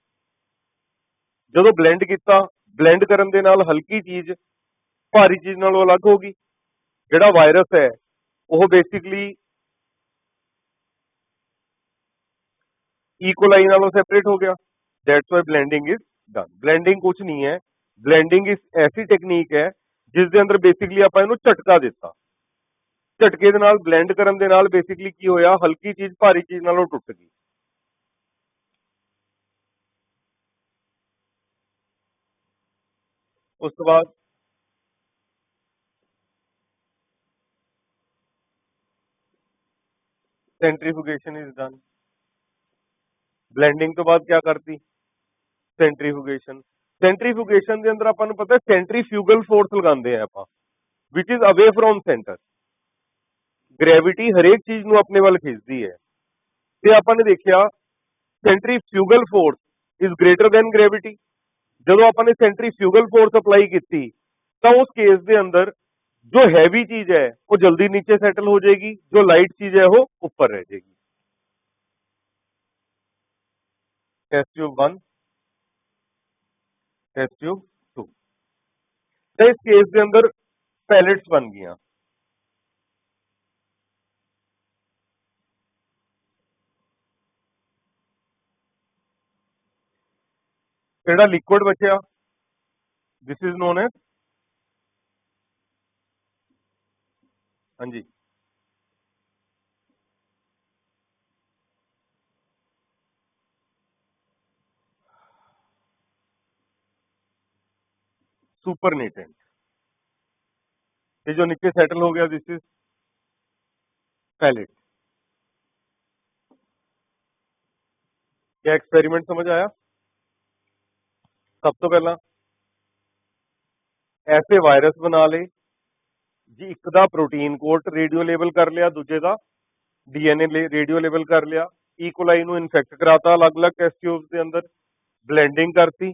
जो ब्लेंड किया, ब्लेंड करने दे नाल हल्की चीज भारी चीज नालों अलग होगी। जिहड़ा वायरस है वो बेसिकली इकोलाई नालों सैपरेट हो गया। That's why blending is done. Blending कुछ नहीं है, ब्लेंडिंग इज ऐसी टेक्नीक है जिस दे अंदर बेसिकली आपां इहनूं झटका दिता, झटके दे नाल ब्लेंड करन दे नाल बेसिकली की होया, हल्की चीज भारी चीज नालों टुट गई। उस तो बाद सेंट्रीफ्यूगेशन इज डन। ब्लेंडिंग तो बाद क्या करती, सेंट्रीफ्यूगेशन। सेंट्रीफ्यूगेशन के अंदर अपन पता है सेंट्रीफ्यूगल फोर्स लगाते हैं आप, which is away from centre. Gravity हरेक चीज नू अपने वाल खिंचती है, ते अपन ने देखा centrifugal force is greater than gravity. जो अपन ने सेंट्रीफ्यूगल फोर्स अप्लाई की तो उस केस के अंदर जो हैवी चीज है वो जल्दी नीचे सैटल हो जाएगी, जो लाइट चीज है वो ऊपर रह जाएगी। Test tube 1, test tube 2। तो इस केस के अंदर पैलेट्स बन गई। जेड़ा लिक्विड बचा दिस इज नोन एज, हाँ जी, सुपरनेटेंट, ये जो नीचे सेटल हो गया दिस इज पैलेट। क्या एक्सपेरिमेंट समझ आया? सब तो पहला ऐसे वायरस बना ले जी, एक दा प्रोटीन कोड रेडियो लेबल कर लिया, दूजे का डीएनए रेडियो लेबल कर लिया, ईकोलाई ਨੂੰ ਇਨਫੈਕਟ ਕਰਾਤਾ ਅਲੱਗ-ਅਲੱਗ ਟੈਸਟ ਟਿਊਬਸ ਦੇ ਅੰਦਰ, ਬਲੈਂਡਿੰਗ ਕਰਤੀ,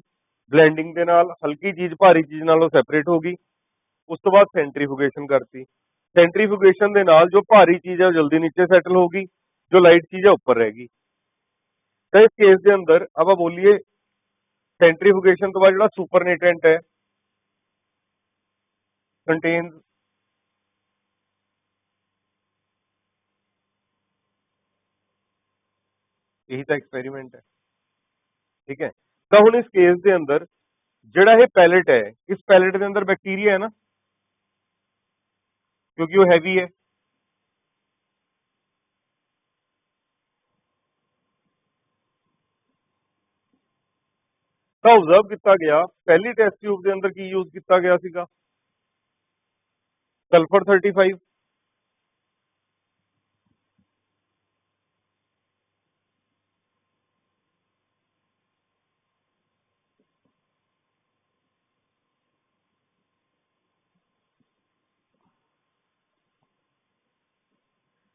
ਬਲੈਂਡਿੰਗ ਦੇ ਨਾਲ ਹਲਕੀ ਚੀਜ਼ ਭਾਰੀ ਚੀਜ਼ ਨਾਲੋਂ ਸੈਪਰੇਟ ਹੋ ਗਈ, ਉਸ ਤੋਂ ਬਾਅਦ ਸੈਂਟਰੀਫਿਊਗੇਸ਼ਨ ਕਰਤੀ, ਸੈਂਟਰੀਫਿਊਗੇਸ਼ਨ ਦੇ ਨਾਲ ਜੋ ਭਾਰੀ ਚੀਜ਼ ਹੈ ਉਹ ਜਲਦੀ ਨੀਚੇ ਸੈਟਲ ਹੋ ਗਈ, ਜੋ ਲਾਈਟ ਚੀਜ਼ ਹੈ ਉੱਪਰ ਰਹਿ ਗਈ। ਤਾਂ ਇਸ ਕੇਸ ਦੇ ਅੰਦਰ ਆਪਾਂ ਬੋਲੀਏ ਸੈਂਟਰੀਫਿਊਗੇਸ਼ਨ ਤੋਂ ਬਾਅਦ ਜਿਹੜਾ ਸੁਪਰਨੇਟੈਂਟ ਹੈ ਕੰਟੇਨਸ यही तो एक्सपेरिमेंट है, ठीक है। तो हुण इस केस के अंदर जिहड़ा ये पैलेट है, इस पैलेट के अंदर बैक्टीरिया है ना, क्योंकि वो हैवी है। तो ऑब्जर्व किया गया पहली टेस्ट ट्यूब के अंदर की यूज किया गया सीगा sulphur 35।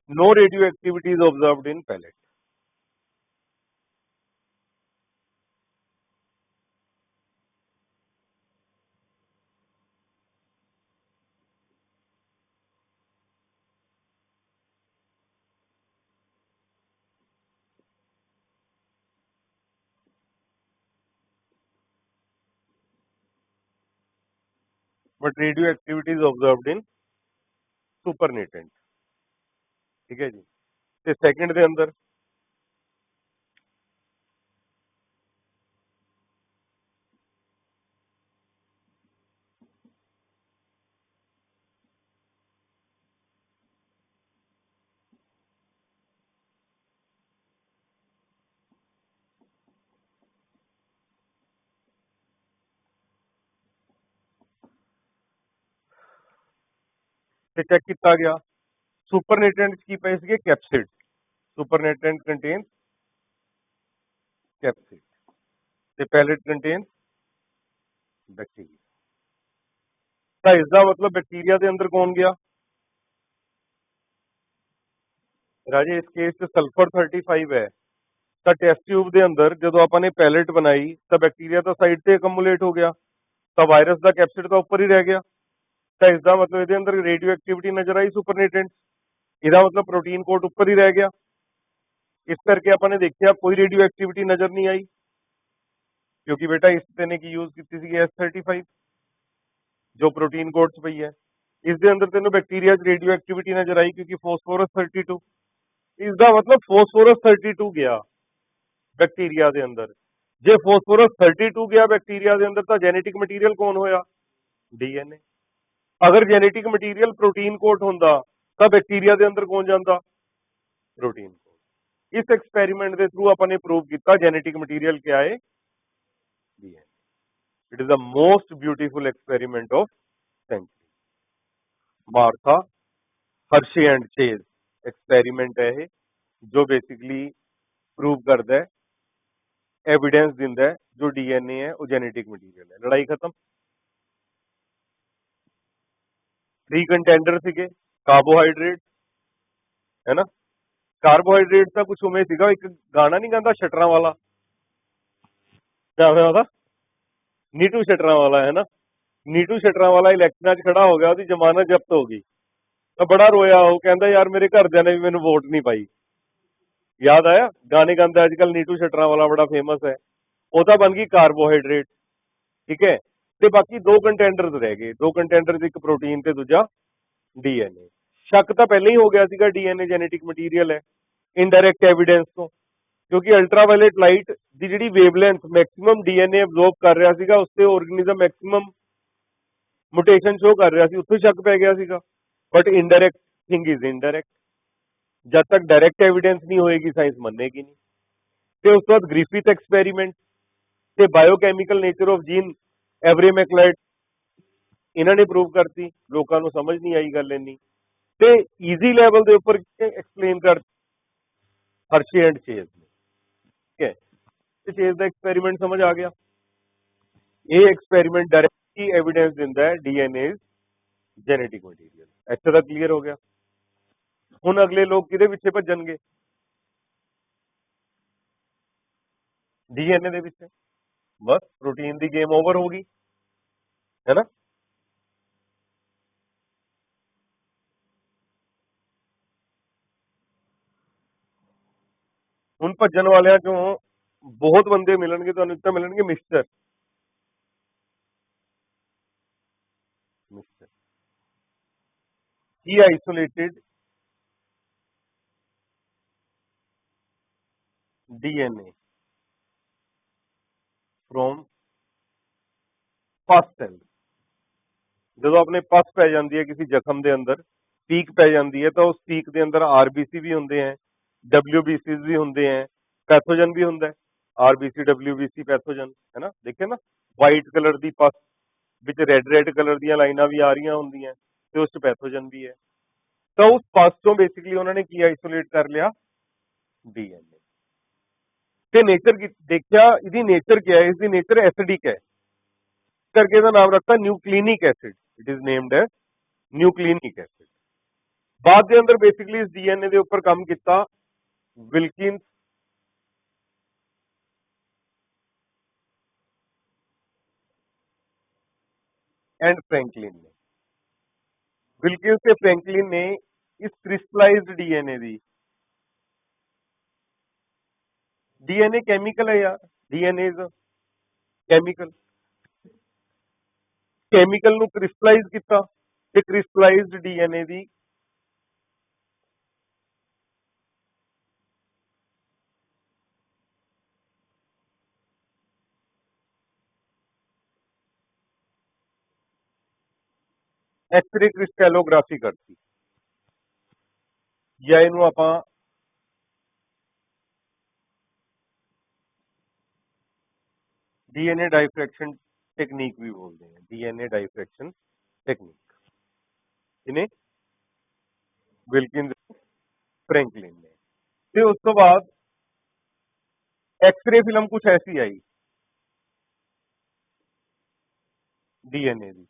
No radioactivity is observed in pellet. But radioactivity is observed in supernatant, ठीक है जी। ते सेकंड के अंदर चेक किया गया सुपरनेटेंट की पे सीगे कैप्सिड, सुपरनेटेंट कंटेन कैप्सिड, ते पैलेट कंटेन बैक्टीरिया। तो इसका मतलब बैक्टीरिया के अंदर कौन गया राजे? इस केस च सल्फर 35 है, तो टेस्ट ट्यूब के अंदर जो आपने पैलेट बनाई तो बैक्टीरिया तो साइड से अकमुलेट हो गया, तो वायरस का कैप्सिड तो ऊपर ही रह गया। तो इसका मतलब ये अंदर रेडियो एक्टिविटी नजर आई सुपरनेटेंट, इसका मतलब प्रोटीन कोट ऊपर ही रह गया। इस करके आपने देखा कोई रेडियो एक्टिविटी नजर नहीं आई, क्योंकि बेटा इस ने की यूज की S35 जो प्रोटीन कोट्स पई है, इसके अंदर तेन बैक्टीरिया रेडियो एक्टिविटी नजर आई क्योंकि फॉस्फोरस 32। इसका मतलब फॉस्फोरस 32 गया बैक्टीरिया के अंदर। जे फॉस्फोरस 32 गया बैक्टीरिया के अंदर तो जेनेटिक मटीरियल कौन होया? डीएनए। अगर जेनेटिक मटीरियल प्रोटीन कोट होंदा तो बैक्टीरिया के अंदर कौन जाता? Protein coat. इस एक्सपेरिमेंट के थ्रू अपने प्रूव किया जेनेटिक मटीरियल क्या है? DNA. It is the most beautiful experiment of century. Martha Hershey and Chase experiment है जो बेसिकली प्रूव करता है, एविडेंस दिंदा है जो डीएनए है वो जेनेटिक मटीरियल है। लड़ाई खत्म। 3 कंटेंडर सीगे कार्बोहाइड्रेट, है ना। कार्बोहाइड्रेट का कुछ उमें सीगा, एक गाना नहीं गाता शटरा वाला, क्या होता? नीटू शटरा वाला, है ना। नीटू शटरा वाला इलैक्शन खड़ा हो गया, उसकी जमानत जब्त हो गई, तो बड़ा रोया। वो कहता यार मेरे घरदिਆਂ ने भी मैंने वोट नहीं पाई। याद आया गाने गाता अजकल नीटू शटरा वाला बड़ा फेमस है, वो तो बन गई कार्बोहाइड्रेट, ठीक है। तो बाकी 2 कंटेंडर्स रह गए, 2 कंटेंडर, एक प्रोटीन ते दूजा डीएनए। शक तो पहले ही हो गया सीगा डीएनए जेनेटिक मटीरियल है, इनडायरैक्ट एविडेंस तो, क्योंकि अल्ट्रावायलेट लाइट की जी वेवलेंथ मैक्सिमम डीएनए अब्जॉर्ब कर रहा सीगा, उससे ऑर्गेनिज्म मैक्सिमम मुटेशन शो कर रहा सी, उत्थे शक पै गया सीगा। But indirect thing is indirect, जब तक डायरैक्ट एविडेंस नहीं होएगी साइंस मनेगी नहीं। तो उस बाद ग्रिफिथ एक्सपेरिमेंट ते biochemical nature of gene Avery MacLeod ਇਹਨਾਂ ਨੇ ਪ੍ਰੂਵ ਕਰਤੀ, ਲੋਕਾਂ ਨੂੰ ਸਮਝ ਨਹੀਂ ਆਈ ਗੱਲ ਇੰਨੀ, ਤੇ ਈਜ਼ੀ ਲੈਵਲ ਦੇ ਉੱਪਰ ਐਕਸਪਲੇਨ ਕਰ ਹਰਸ਼ੇ ਐਂਡ ਚੇਜ਼ ਨੇ, ਠੀਕ ਹੈ। ਤੇ ਚੇਜ਼ ਦਾ ਐਕਸਪੈਰੀਮੈਂਟ ਸਮਝ ਆ ਗਿਆ। ਇਹ ਐਕਸਪੈਰੀਮੈਂਟ ਡਾਇਰੈਕਟਲੀ ਐਵੀਡੈਂਸ ਦਿੰਦਾ ਹੈ ਡੀਐਨਏ ਜੈਨੇਟਿਕ ਮਟੀਰੀਅਲ। ਇੱਥੇ ਤੱਕ ਕਲੀਅਰ ਹੋ ਗਿਆ। ਹੁਣ ਅਗਲੇ ਲੋਕ ਕਿਹਦੇ ਪਿੱਛੇ ਭੱਜਣਗੇ? ਡੀਐਨਏ ਦੇ ਪਿੱਛੇ। ਬਸ ਪ੍ਰੋਟੀਨ ਦੀ ਗੇਮ ਓਵਰ ਹੋ ਗਈ, ਹੈ ਨਾ। ਹੁਣ ਭੱਜਣ ਵਾਲਿਆਂ ਚੋਂ ਬਹੁਤ ਬੰਦੇ ਮਿਲਣਗੇ ਤੁਹਾਨੂੰ, ਇੱਕ ਤਾਂ ਮਿਲਣਗੇ mister mister he isolated DNA from pus cells। ਜਦੋਂ ਆਪਣੇ ਪਸ ਪੈ ਜਾਂਦੀ ਹੈ ਕਿਸੇ ਜ਼ਖਮ ਦੇ ਅੰਦਰ, ਪੀਕ ਪੈ ਜਾਂਦੀ ਹੈ, ਤਾਂ ਉਸ ਪੀਕ ਦੇ ਅੰਦਰ ਆਰਬੀਸੀ ਵੀ ਹੁੰਦੇ ਹੈ, ਡਬਲਿਊਬੀਸੀ ਵੀ ਹੁੰਦੇ ਹੈ, ਪੈਥੋਜਨ ਵੀ ਹੁੰਦਾ ਹੈ। ਆਰਬੀਸੀ ਡਬਲਿਊਬੀਸੀ ਪੈਥੋਜਨ, ਹੈ ਨਾ, ਦੇਖਿਆ ਨਾ, ਵਾਈਟ ਕਲਰ ਦੀ ਪਸ ਵਿੱਚ ਰੈੱਡ ਕਲਰ ਦੀਆਂ ਲਾਈਨਾਂ ਵੀ ਆ ਰਹੀਆਂ ਹੁੰਦੀਆਂ, ਤੇ ਉਸ 'ਚ ਪੈਥੋਜਨ ਵੀ ਹੈ। ਤਾਂ ਉਸ ਪਸ ਤੋਂ ਬੇਸਿਕਲੀ ਉਹਨਾਂ ਨੇ ਕੀ ਆਈਸੋਲੇਟ ਕਰ ਲਿਆ? ਡੀਐਨਏ। ਤੇ ਨੇਚਰ ਦੇਖਿਆ, ਇਹਦੀ ਨੇਚਰ ਕੀ ਹੈ? ਇਸਦੀ ਨੇਚਰ ਐਸਿਡਿਕ ਹੈ, करके ਇਹਦਾ ਨਾਮ ਰੱਖਤਾ nucleic acid. It is named as nucleic acid. ਬਾਅਦ ਦੇ ਅੰਦਰ ਬੇਸਿਕਲੀ ਇਸ ਡੀਐਨਏ ਦੇ ਉੱਪਰ ਕੰਮ ਕੀਤਾ ਵਿਲਕਿਨਸ ਐਂਡ ਫ੍ਰੈਂਕਲਿਨ ਨੇ। ਵਿਲਕਿਨਸ ਤੇ ਫ੍ਰੈਂਕਲਿਨ ਨੇ ਇਸ ਕ੍ਰਿਸਟਲਾਈਜ਼ਡ ਡੀਐਨਏ ਦੀ, ਡੀਐਨਏ ਕੈਮੀਕਲ ਹੈ ਯਾਰ, ਡੀਐਨਏ ਇਜ਼ ਕੈਮੀਕਲ, ਕੈਮੀਕਲ ਨੂੰ ਕ੍ਰਿਸਟਲਾਈਜ਼ ਕੀਤਾ, ਤੇ ਕ੍ਰਿਸਟਲਾਈਜ਼ਡ ਡੀਐਨਏ ਦੀ ਐਕਸਰੇ ਕ੍ਰਿਸਟੈਲੋਗ੍ਰਾਫੀ ਕਰਤੀ, ਜਾਂ ਇਹਨੂੰ ਆਪਾਂ डीएनए डाइफ्रैक्शन टेक्निक भी बोलते हैं। डीएनए डाइफ्रैक्शन टेक्निक इन्हें विल्किंस फ्रैंकलिन ने। फिर उस तो बाद एक्सरे फिल्म कुछ ऐसी आई डीएनए की,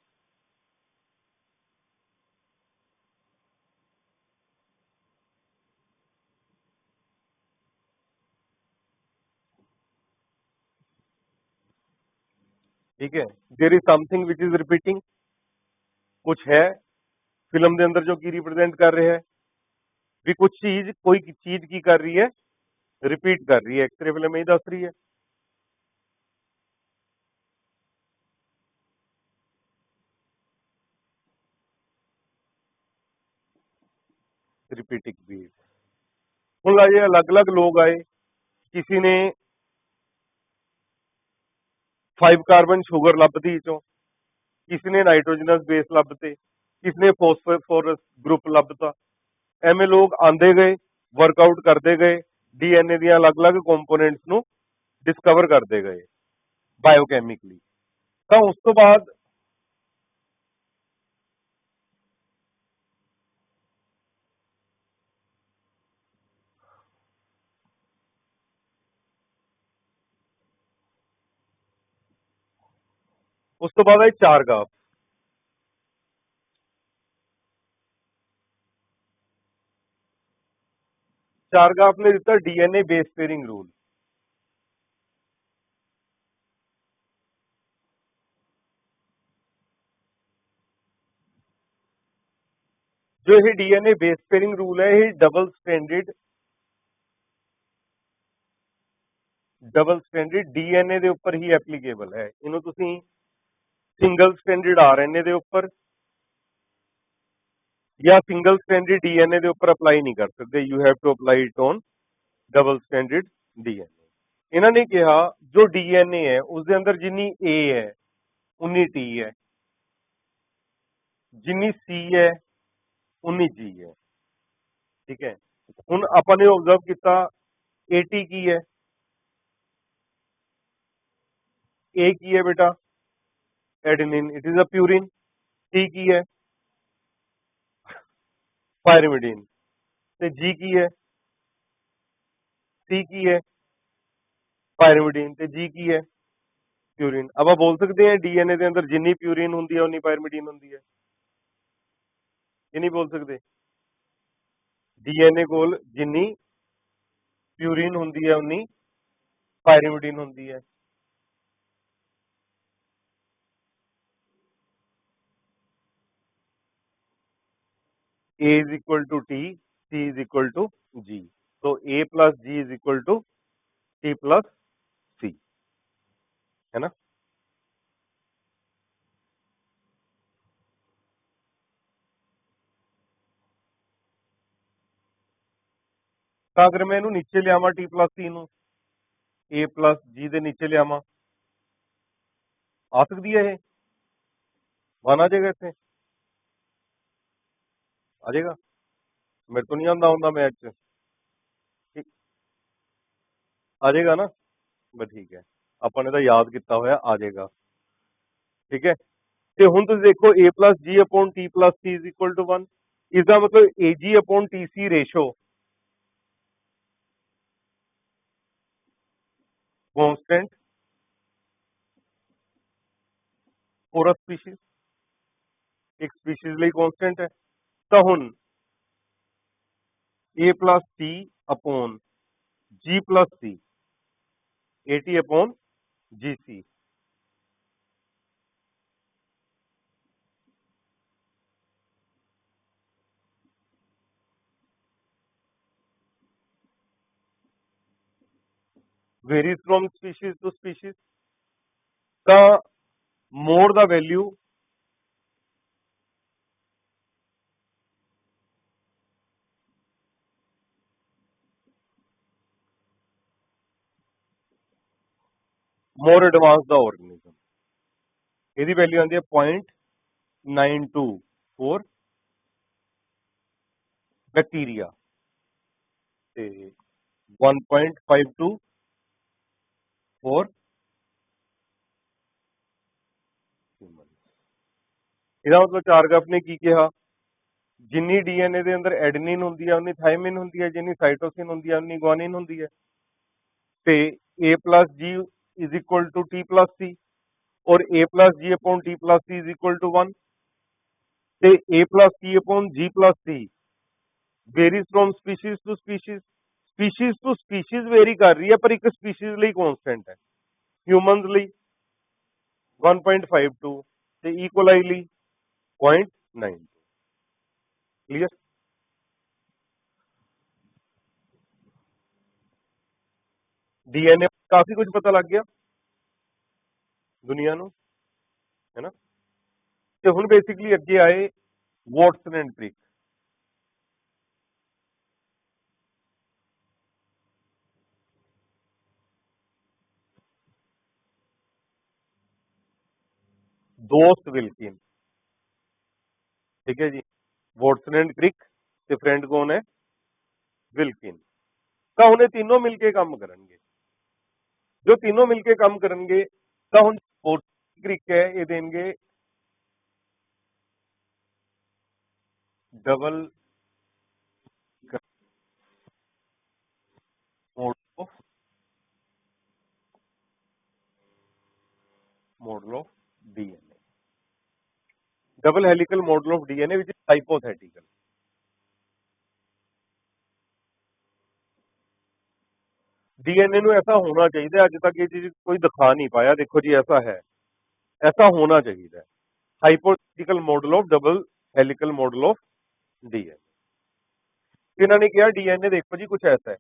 ठीक है। There is something which is repeating, कुछ है फिल्म के अंदर जो की रिप्रेजेंट कर रहे हैं भी, कुछ चीज, कोई चीज की कर रही है? रिपीट कर रही है। एक्सरे फिल्म यही दस रही है। Repeating beat. हूँ अजे अलग अलग लोग आए, किसी ने 5 कार्बन शुगर लभती चो, किसी ने नाइट्रोजनस बेस लभते, किसी ने फॉस्फोरस ग्रुप लभता। एवं लोग आते गए, वर्कआउट करते गए, डीएनए दी अलग अलग कंपोनेंट्स नू डिस्कवर करते गए बायोकैमिकली। तो उस तो बाद आए चारगाफ। चारगाफ ने दिता डीएनए बेस पेयरिंग रूल। जो ये डीएनए बेस पेयरिंग रूल है, ये डबल स्टैंडर्ड डीएनए के उपर ही एप्लीकेबल है। इन्हों तुसी सिंगल स्टैंडर्ड आरएनए के उपर या सिंगल स्टैंडर्ड डीएनए के उपर अप्लाई नहीं कर सकते। You have to apply it on double standard DNA. इन्होंने कहा जो डीएनए है उसके अंदर जिन्नी ए है उन्नी टी है, जिन्नी सी है उन्नी जी है, ठीक है। हुण अपन ने ऑब्जर्व किया एटी की है, ए की है बेटा? Adenine, it is a purine, T की है पायरिमिडीन, ते जी की है सी की है पायरिमिडीन, ते जी की है प्यूरिन। अब आप बोल सकते हैं डीएनए के अंदर जिन्नी प्यूरिन होंगी है उन्नी पायरिमिडीन होंगी है, ये नहीं बोल सकते। डीएनए कोल जिन्नी प्यूरिन होंगी है उन्नी पायरिमिडीन होंगी है। A is equal to T, C is equal to G, तो A plus G is equal to T plus C, है ना। तो अगर मैं इनू नीचे ले आवा टी प्लस सी नू ए प्लस जी दे नीचे ले आवा, आ सकती है ये वन आ जाएगा इतने, आ जाएगा। मेरे तो नहीं आता होंगे मैथ च, ठीक आ जाएगा ना, बस ठीक है, अपन ने याद किया होया आ जाएगा, ठीक है। तो हुण तुसीं देखो A plus G upon T plus C is equal to one, इसका मतलब A G upon T C ratio constant for a species, एक स्पीशीज लिए कॉन्स्टेंट है। तो हुण A plus T upon G plus C, A T upon G C, varies from species to species, the more the value, more advanced the organism। ਇਹਦੀ value ਆਉਂਦੀ ਹੈ 0.924 bacteria ਤੇ 1.524 human. ਇਹਦਾ ਮਤਲਬ ਚਾਰਗਾਫ ਨੇ ਕੀ ਕਿਹਾ, ਜਿੰਨੀ ਡੀਐਨਏ ਦੇ ਅੰਦਰ ਐਡਨਿਨ ਹੁੰਦੀ ਹੈ ਉਨੀ ਥਾਇਮਿਨ ਹੁੰਦੀ ਹੈ, ਜਿੰਨੀ ਸਾਈਟੋਸਿਨ ਹੁੰਦੀ ਹੈ ਉਨੀ ਗੁਆਨਿਨ ਹੁੰਦੀ ਹੈ। ਤੇ a plus G is equal to T plus C और a plus G upon T plus C is equal to one, ਤੇ a plus C upon G plus C varies from species to species vary कर रही है पर एक species ਲਈ constant है। Humans ਲਈ 1.52 ਤੇ ਇਕੁਆਲਾਈ ਲਈ 0.92। क्लियर, डीएनए काफी कुछ पता लग गया दुनिया ਨੂੰ, है ना। ਤੇ ਹੁਣ ਬੇਸਿਕਲੀ ਅੱਗੇ ਆਏ ਵਾਟਸਨ ਐਂਡ क्रिक। दोस्त विल्किन, ठीक है जी, वाटसन एंड क्रिक ਤੇ फ्रेंड कौन है विल्किन। ਤਾਂ ਹੁਣ ਇਹ तीनों मिलके काम करनगे, जो तीनों मिलके काम करनगे ਤਾਂ ਹੁਣ वाटसन क्रिक है ये देंगे double model of DNA, double helical model of DNA which is hypothetical. DNA ਨੂੰ ऐसा होना चाहिए, अज तक ये चीज कोई दिखा नहीं पाया, देखो जी ऐसा है, ऐसा होना चाहिए hypothetical model of double helical model of DNA. इन्होंने कहा डीएनए देखो जी कुछ ऐसा है,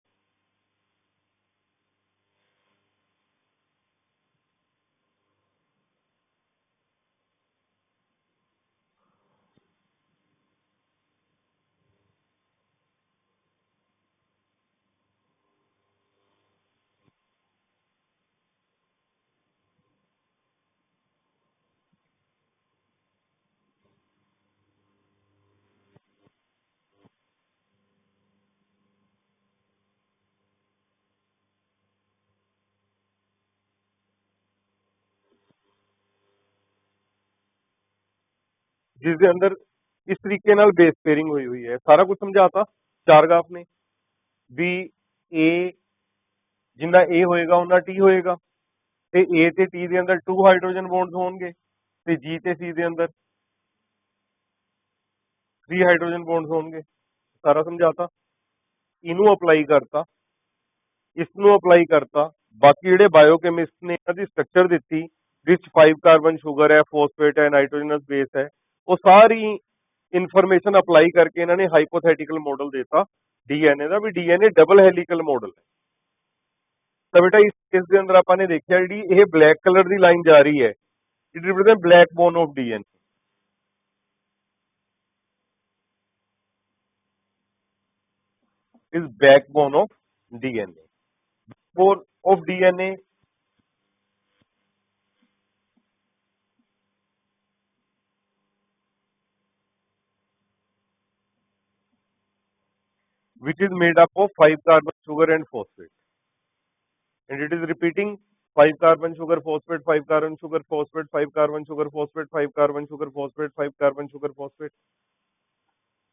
जिस दे अंदर इस तरीके नाल बेस पेयरिंग हुई है। सारा कुछ समझाता चार ग्राफ ने भी। ए जिन्ना ए होएगा उन्ना टी होएगा, ते ए ते टी दे अंदर 2 हाइड्रोजन बॉन्ड्स होणगे, ते जी ते सी दे अंदर 3 हाइड्रोजन बॉन्ड्स होणगे। सारा समझाता। इनू अप्लाई करता, इसनू अप्लाई करता। बाकी ਜਿਹੜੇ ਬਾਇਓਕੈਮਿਸਟ ਨੇ ਇਹਨਾਂ ਦੀ ਸਟਰਕਚਰ ਦਿੱਤੀ, ਵਿੱਚ 5 ਕਾਰਬਨ ਸ਼ੂਗਰ ਹੈ, ਫੋਸਫੇਟ ਹੈ, ਨਾਈਟ੍ਰੋਜਨਸ ਬੇਸ ਹੈ, ਉਹ ਸਾਰੀ ਇਨਫੋਰਮੇਸ਼ਨ ਅਪਲਾਈ ਕਰਕੇ ਇਹਨਾਂ ਨੇ ਹਾਈਪੋਥੈਟੀਕਲ ਮਾਡਲ ਦਿੱਤਾ ਡੀਐਨਏ ਦਾ, ਵੀ ਡੀਐਨਏ ਡਬਲ ਹੈਲੀਕਲ ਮਾਡਲ ਹੈ। ਤਾਂ ਬੇਟਾ ਇਸ ਕੇਸ ਦੇ ਅੰਦਰ ਆਪਾਂ ਨੇ ਦੇਖਿਆ ਜਿਹੜੀ ਇਹ ਬਲੈਕ ਕਲਰ ਦੀ ਲਾਈਨ ਜਾ ਰਹੀ ਹੈ, it represent black bone of DNA. is backbone of DNA. Backbone of DNA which is made up of 5 carbon sugar and phosphate, and it is repeating 5 carbon sugar phosphate, 5 carbon sugar phosphate, 5 carbon sugar phosphate, 5 carbon sugar phosphate, 5 carbon sugar phosphate.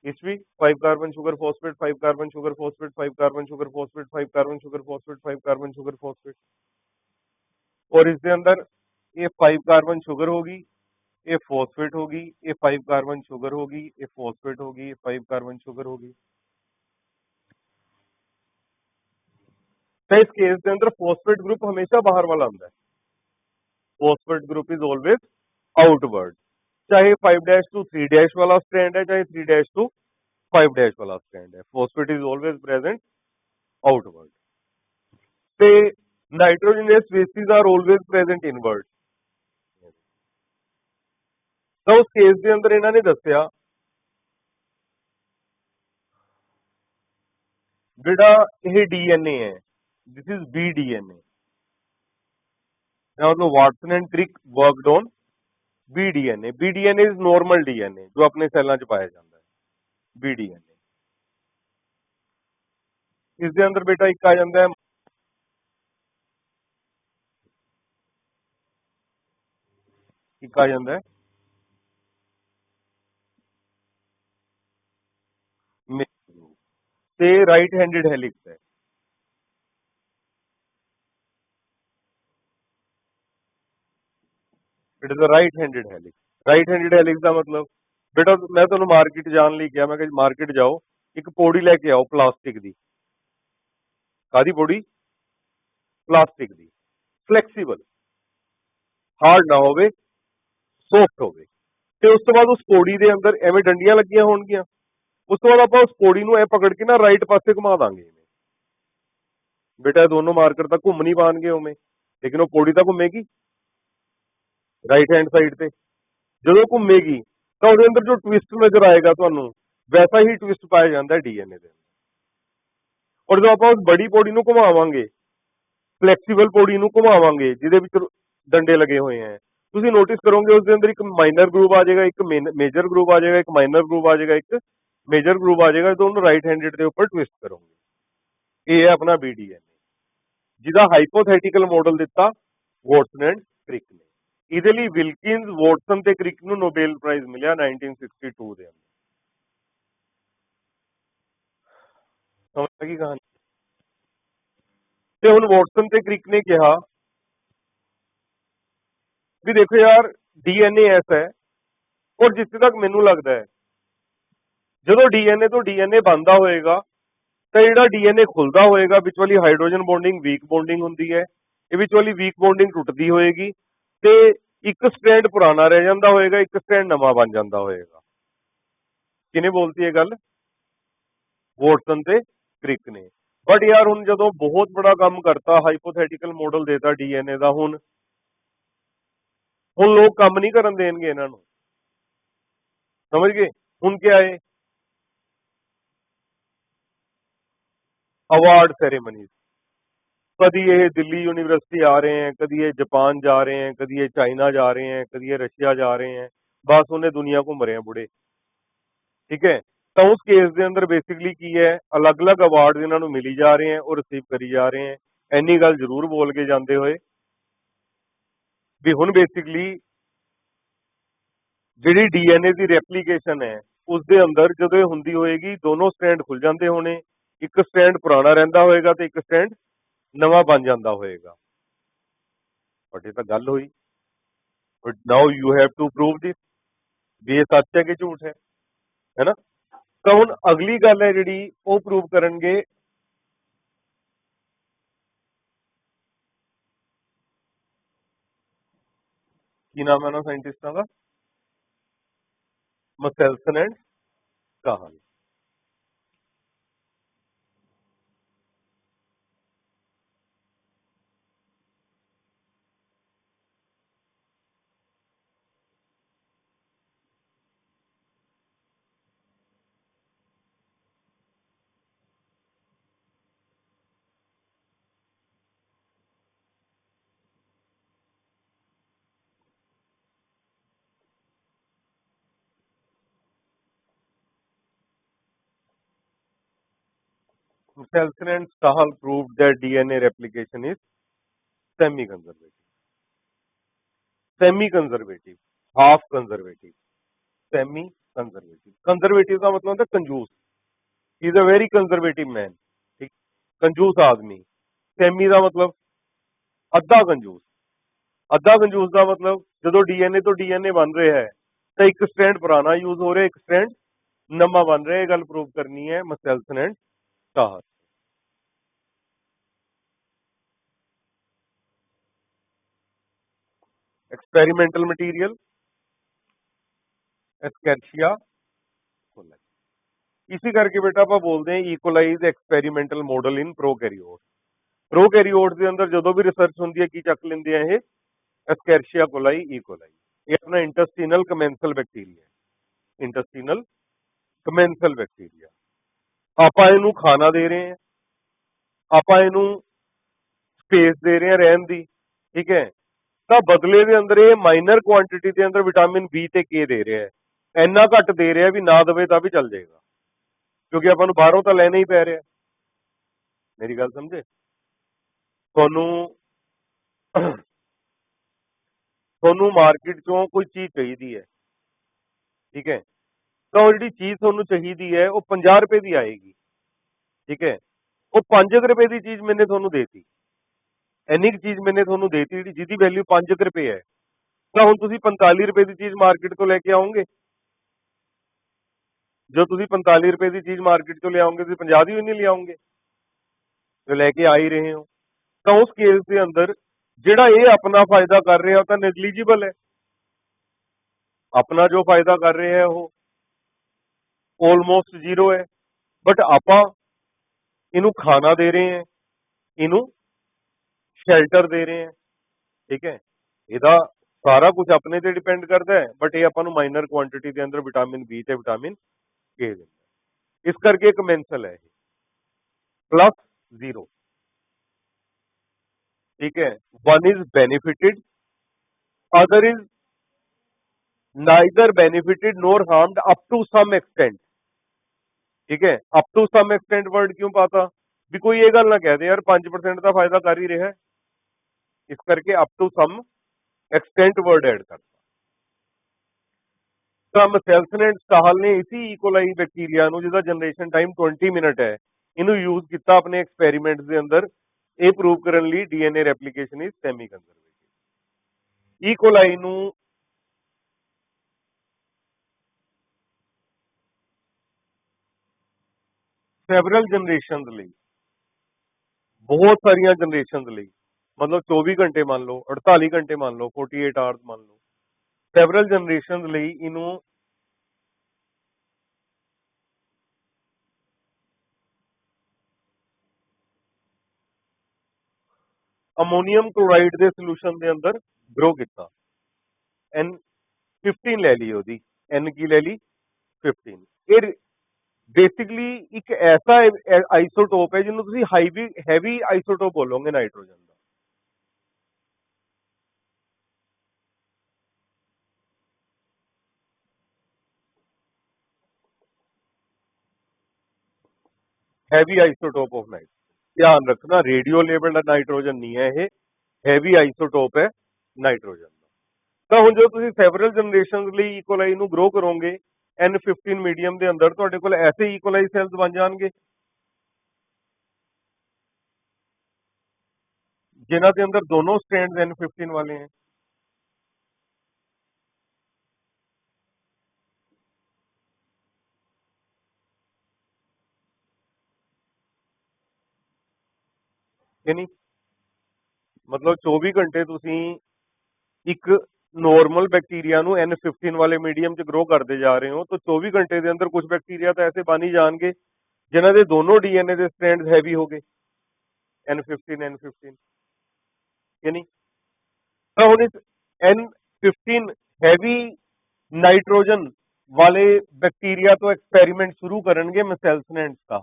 इसवी 5 carbon sugar phosphate, 5 carbon sugar phosphate, 5 carbon sugar phosphate, 5 carbon sugar phosphate, 5 carbon sugar phosphate. और इसके अंदर ये 5 carbon sugar होगी, ये phosphate होगी, ये 5 carbon sugar होगी, ये फॉस्फेट होगी, ये 5 कार्बन शुगर होगी। तो इस केस के अंदर फॉस्फेट ग्रुप हमेशा बाहर वाला आता है। Phosphate group is always outward, चाहे 5' to 3' वाला स्ट्रैंड है, चाहे 3' to 5' वाला स्ट्रैंड है, phosphate is always present outward. ते nitrogenous bases are always present inward. तो उस केस के अंदर इन्होंने दसिया जिहड़ा यह डीएनए है, दिस इज बी डीएनए, मतलब Watson and Crick worked on B DNA. B DNA is normal DNA जो अपने सैलों च पाया जाता है, बी डीएनए। इसके अंदर बेटा एक आ जाता है एक आ जाता है से राइट हैंडेड हेलिक्स है। It is a right handed helix. Right handed helix का मतलब बेटा मैं तुहानू मार्केट जान लई कहा, मैं कहा मार्केट जाओ एक पौड़ी लैके आओ प्लास्टिक की। कादी पौड़ी? प्लास्टिक की, फ्लैक्सीबल, हार्ड ना होवे, सॉफ्ट होवे। ते उस तो बाद उस पौड़ी दे अंदर एवें डंडियां लगियां होणगियां। उस तो बाद आपां उस पौड़ी नूं ऐ पकड़ के ना राइट पासे घुमा दांगे। बेटा दोनों मार्कर तक घूम नहीं पाएंगे उमें, लेकिन वो पौड़ी तो घूमेगी राइट हैंड साइड से। जो घूमेगी तो उसके अंदर जो ट्विस्ट नजर आएगा तुहानू वैसा ही ट्विस्ट पाया जाता है डीएनए के। और जो आप उस बड़ी पौड़ी नूं घुमावांगे, फ्लैक्सीबल पौड़ी नूं घुमावांगे जिहदे विच डंडे लगे हुए हैं, तुसीं नोटिस करोगे उसके अंदर एक माइनर ग्रुप आ जाएगा, एक मेजर ग्रुप आ जाएगा, एक माइनर ग्रुप आ जाएगा, एक मेजर ग्रुप आ जाएगा। दोनों राइट हैंडेड के ऊपर ट्विस्ट करोगे। ये है अपना बी डीएनए, जिहदा हाइपोथेटिकल मॉडल दिता वाटसन एंड क्रिक ने। ਇਹਦੇ ਲਈ ਵਿਲਕਿੰਸ, ਵਾਟਸਨ ਤੇ ਕ੍ਰਿਕ ਨੂੰ ਨੋਬੇਲ ਪ੍ਰਾਈਜ਼ ਮਿਲਿਆ 1962 ਦੇ ਅੰਦਰ। ਸਮਝ ਆ ਗਈ ਕਹਾਣੀ? ਤੇ ਹੁਣ ਵਾਟਸਨ ਤੇ ਕ੍ਰਿਕ ਨੇ ਕਿਹਾ ਵੀ ਦੇਖੋ ਯਾਰ ਡੀਐਨਏ ਐਸਾ ਹੈ, ਔਰ ਜਿੱਥੇ ਤੱਕ ਮੈਨੂੰ ਲੱਗਦਾ ਹੈ ਜਦੋਂ ਡੀਐਨਏ ਤੋਂ ਡੀਐਨਏ ਬਣਦਾ ਹੋਏਗਾ ਤਾਂ ਜਿਹੜਾ ਡੀਐਨਏ ਖੁੱਲਦਾ ਹੋਏਗਾ ਵਿੱਚ ਵਾਲੀ ਹਾਈਡਰੋਜਨ ਬੌਂਡਿੰਗ ਵੀਕ ਬੌਂਡਿੰਗ ਹੁੰਦੀ ਹੈ, ਇਹ ਵਿੱਚ ਵਾਲੀ ਵੀਕ ਬੌਂਡਿੰਗ ਟੁੱਟਦੀ ਹੋਏਗੀ ਤੇ ਇੱਕ ਸਟ੍ਰੈਂਡ ਪੁਰਾਣਾ ਰਹਿ ਜਾਂਦਾ ਹੋਏਗਾ, ਇੱਕ ਸਟ੍ਰੈਂਡ ਨਵਾਂ ਬਣ ਜਾਂਦਾ ਹੋਏਗਾ। ਕਿਹਨੇ ਬੋਲਤੀ ਇਹ ਗੱਲ? ਵਾਟਸਨ ਤੇ ਕ੍ਰਿਕ ਨੇ। ਬਟ ਯਾਰ ਹੁਣ ਜਦੋਂ ਬਹੁਤ ਬੜਾ ਕੰਮ ਕਰਤਾ, ਹਾਈਪੋਥੈਟਿਕਲ ਮੋਡਲ ਦੇਤਾ ਡੀਐਨਏ ਦਾ, ਹੁਣ ਲੋਕ ਕੰਮ ਨਹੀਂ ਕਰਨ ਦੇਣਗੇ ਇਹਨਾਂ ਨੂੰ। ਸਮਝ ਗਏ? ਹੁਣ ਕੀ ਆਏ? Award ceremonies. कभी ये दिल्ली यूनिवर्सिटी आ रहे हैं, कभी ये जापान जा रहे हैं, कभी ये चाइना जा रहे हैं, कभी ये रशिया जा रहे हैं, बस उन्हें दुनिया घूम रहे हैं बुढ़े। ठीक है, तो उस केस के अंदर बेसिकली की है अलग अलग अवार्ड इन्होंने मिली जा रहे हैं और रिसीव करी जा रहे हैं। इन्नी गल जरूर बोल के जाते हुए भी हुण बेसिकली ਜਿਹੜੀ ਡੀਐਨਏ ਦੀ ਰੈਪਲੀਕੇਸ਼ਨ ਹੈ ਉਸ ਦੇ ਅੰਦਰ ਜਦੋਂ ਇਹ ਹੁੰਦੀ ਹੋਏਗੀ ਦੋਨੋਂ ਸਟ੍ਰੈਂਡ ਖੁੱਲ ਜਾਂਦੇ ਹੋਣੇ, ਇੱਕ ਸਟ੍ਰੈਂਡ ਪੁਰਾਣਾ ਰਹਿੰਦਾ ਹੋਏਗਾ ਤੇ ਇੱਕ ਸਟ੍ਰੈਂਡ ਨਵਾਂ ਬਣ ਜਾਂਦਾ ਹੋਏਗਾ। ਬਟ ਇਹ ਤਾਂ ਗੱਲ ਹੋਈ, but now you have to prove this ਵੀ ਇਹ ਸੱਚ ਹੈ ਕਿ ਝੂਠ ਹੈ ਨਾ। ਤਾਂ ਹੁਣ ਅਗਲੀ ਗੱਲ ਹੈ ਜਿਹੜੀ ਉਹ ਪ੍ਰੂਵ ਕਰਨਗੇ ਕੀ ਨਾਮ ਹੈ ਉਹਨਾਂ ਸਾਇੰਟਿਸਟਾਂ ਦਾ, ਮਸੈਲਸਨ and ਕਾਹਲ। Michelson and Stahl proved that DNA replication is semi-conservative. Semi-conservative, half conservative, semi-conservative. Conservative का मतलब होता है कंजूस. He is a very conservative man. ठीक, कंजूस आदमी. Semi का मतलब ਅੱਧਾ ਕੰਜੂਸ. ਅੱਧਾ ਕੰਜੂਸ ਦਾ ਮਤਲਬ ਜਦੋਂ ਡੀਐਨਏ ਤੋਂ ਡੀਐਨਏ ਬਣ ਰਿਹਾ ਹੈ ਤਾਂ ਇੱਕ ਸਟ੍ਰੈਂਡ ਪੁਰਾਣਾ ਯੂਜ਼ ਹੋ ਰਿਹਾ, ਇੱਕ ਸਟ੍ਰੈਂਡ ਨਵਾਂ ਬਣ ਰਿਹਾ। ਇਹ ਗੱਲ ਪ੍ਰੂਵ ਕਰਨੀ ਹੈ Meselson and Stahl. Experimental material Escherichia coli. इसी करके बेटा आप बोलते हैं E coli is experimental model in prokaryote. Prokaryote के अंदर जो भी रिसर्च होती है की चक लेंगे ये एस्केरिया कोलाई इकोलाई। ये अपना intestinal commensal bacteria, intestinal commensal bacteria. आप इनू खाना दे रहे हैं, आप इनू स्पेस दे रहे हैं रहन दी, ठीक है। ਤਾਂ ਬਦਲੇ ਦੇ ਅੰਦਰ ਇਹ ਮਾਈਨਰ ਕੁਆਂਟੀਟੀ ਦੇ ਅੰਦਰ ਵਿਟਾਮਿਨ ਬੀ ਤੇ ਕੇ ਦੇ ਰਿਹਾ ਹੈ। ਇੰਨਾ ਘੱਟ ਦੇ ਰਿਹਾ ਵੀ ਨਾ ਦਵੇ ਤਾਂ ਵੀ ਚੱਲ ਜਾਏਗਾ, ਕਿਉਂਕਿ ਆਪਾਂ ਨੂੰ ਬਾਹਰੋਂ ਤਾਂ ਲੈਣਾ ਹੀ ਪੈ ਰਿਹਾ। ਮੇਰੀ ਗੱਲ ਸਮਝੇ? ਤੁਹਾਨੂੰ ਮਾਰਕੀਟ ਚੋਂ ਕੋਈ ਚੀਜ਼ ਚਾਹੀਦੀ ਹੈ, ਠੀਕ ਹੈ, ਤਾਂ ਉਹ ਜਿਹੜੀ ਚੀਜ਼ ਤੁਹਾਨੂੰ ਚਾਹੀਦੀ ਹੈ ਉਹ 50 ਰੁਪਏ ਦੀ ਆਏਗੀ, ਠੀਕ ਹੈ। ਉਹ 5 ਰੁਪਏ ਦੀ ਚੀਜ਼ ਮੈਨੇ ਤੁਹਾਨੂੰ ਦੇਤੀ, ਇੰਨੀ ਕੁ ਚੀਜ਼ ਮੈਨੇ ਤੁਹਾਨੂੰ ਦੇਤੀ ਜਿਹਦੀ ਵੈਲਿਊ 5 ਰੁਪਏ ਹੈ, ਤਾਂ ਹੁਣ ਤੁਸੀਂ 45 ਰੁਪਏ ਦੀ ਚੀਜ਼ ਮਾਰਕੀਟ ਤੋਂ ਲੈ ਕੇ ਆਓਗੇ। ਜੋ ਤੁਸੀਂ 45 ਰੁਪਏ ਦੀ ਚੀਜ਼ ਮਾਰਕੀਟ ਤੋਂ ਲਿਆਓਗੇ ਤੁਸੀਂ 50 ਦੀ ਵੀ ਨਹੀਂ ਲਿਆਓਗੇ, ਜੋ ਲੈ ਕੇ ਆ ਹੀ ਰਹੇ ਹੋ। ਤਾਂ ਉਸ ਕੇਸ ਦੇ ਅੰਦਰ ਜਿਹੜਾ ਇਹ ਆਪਣਾ ਫਾਇਦਾ ਕਰ ਰਿਹਾ ਉਹ ਤਾਂ ਨੈਗਲੀਜੀਬਲ ਹੈ। ਆਪਣਾ ਜੋ ਫਾਇਦਾ ਕਰ ਰਿਹਾ ਹੈ ਉਹ ਆਲਮੋਸਟ ਜ਼ੀਰੋ ਹੈ। ਬਟ ਆਪਾਂ ਇਹਨੂੰ ਖਾਣਾ ਦੇ ਰਹੇ ਹਾਂ, ਇਹਨੂੰ ਸ਼ੈਲਟਰ ਦੇ ਰਹੇ ਹਾਂ, ਠੀਕ ਹੈ। ਇਹਦਾ ਸਾਰਾ ਕੁਝ ਆਪਣੇ ਤੇ ਡਿਪੈਂਡ ਕਰਦਾ ਹੈ, ਬਟ ਇਹ ਆਪਾਂ ਨੂੰ ਮਾਈਨਰ ਕੁਆਂਟੀਟੀ ਦੇ ਅੰਦਰ ਵਿਟਾਮਿਨ ਬੀ ਤੇ ਵਿਟਾਮਿਨ ਕੇ ਦਿੰਦਾ। ਇਸ ਕਰਕੇ ਇੱਕ ਮੈਂਸਲ ਹੈ ਇਹ प्लस 0, ठीक है। One is benefited, other is neither benefited nor harmed up to some extent, ठीक है। Up to some extent word क्यों पाता भी कोई ये गल ना कह दे यार 5% का फायदा कर ही रहा है, इस करके up to some extent word add करता। मसेल्सन एंड स्टाहल ने इसी इकोलाई बैक्टीरिया जिसका जनरेशन टाइम 20 मिनट है इनू यूज किया अपने एक्सपेरीमेंट के अंदर ये प्रूव करने लिए DNA replication is semi conservative. E coli नू सैवरल जनरेशन बहुत सारिया जनरेशन मतलब 24 घंटे मान लो, 48 घंटे मान लो, 48 आवर्स मान लो, सैवरल जनरेशन इनू अमोनीयम क्लोराइड के सोल्यूशन के अंदर ग्रो किया। N15 ले ली ओदी, N की ले ली 15। ये बेसिकली एक ऐसा आइसोटोप है जिन्होंने तुसी हैवी आइसोटोप बोलोगे नाइट्रोजन का। हैवी आइसोटोप ऑफ नाइट्रोजन, ध्यान रखना रेडियो लेबल्ड नाइट्रोजन नहीं है, ये हैवी आइसोटोप है नाइट्रोजन। ਤਾਂ ਹੁਣ ਜਦੋਂ ਤੁਸੀਂ ਸੈਵਰਲ ਜਨਰੇਸ਼ਨਸ ਲਈ ਇਕੁਅਲਾਈ ਨੂੰ ਗਰੋ ਕਰੋਗੇ N15 ਮੀਡੀਅਮ ਦੇ ਅੰਦਰ ਤੁਹਾਡੇ ਕੋਲ ਐਸੇ ਇਕੁਅਲਾਈ ਸੈਲਸ ਬਣ ਜਾਣਗੇ ਜਿਨ੍ਹਾਂ ਦੇ ਅੰਦਰ ਦੋਨੋਂ ਸਟ੍ਰੈਂਡਸ N15 ਵਾਲੇ हैं ਕਿ ਨਹੀਂ ਮਤਲਬ 24 ਘੰਟੇ ਤੁਸੀਂ ਇੱਕ ਨੋਰਮਲ ਬੈਕਟੀਰੀਆ ਨੂੰ N15 ਵਾਲੇ ਮੀਡੀਅਮ 'ਚ ਗਰੋ ਕਰਦੇ ਜਾ ਰਹੇ ਹੋ ਤਾਂ 24 ਘੰਟੇ ਦੇ ਅੰਦਰ ਕੁਝ ਬੈਕਟੀਰੀਆ ਤਾਂ ਐਸੇ ਬਣ ਹੀ ਜਾਣਗੇ ਜਿਨ੍ਹਾਂ ਦੇ ਦੋਨੋਂ ਡੀਐਨਏ ਦੇ ਸਟ੍ਰੈਂਡਸ ਹੈਵੀ ਹੋ ਗਏ N15 ਕਿ ਨਹੀਂ ਤਾਂ ਹੁਣ ਇਸ N15 ਹੈਵੀ ਨਾइट्रोजन वाले बैक्टीरिया तो एक्सपेरिमेंट शुरू करेंगे मेसेल्सनेंट्स का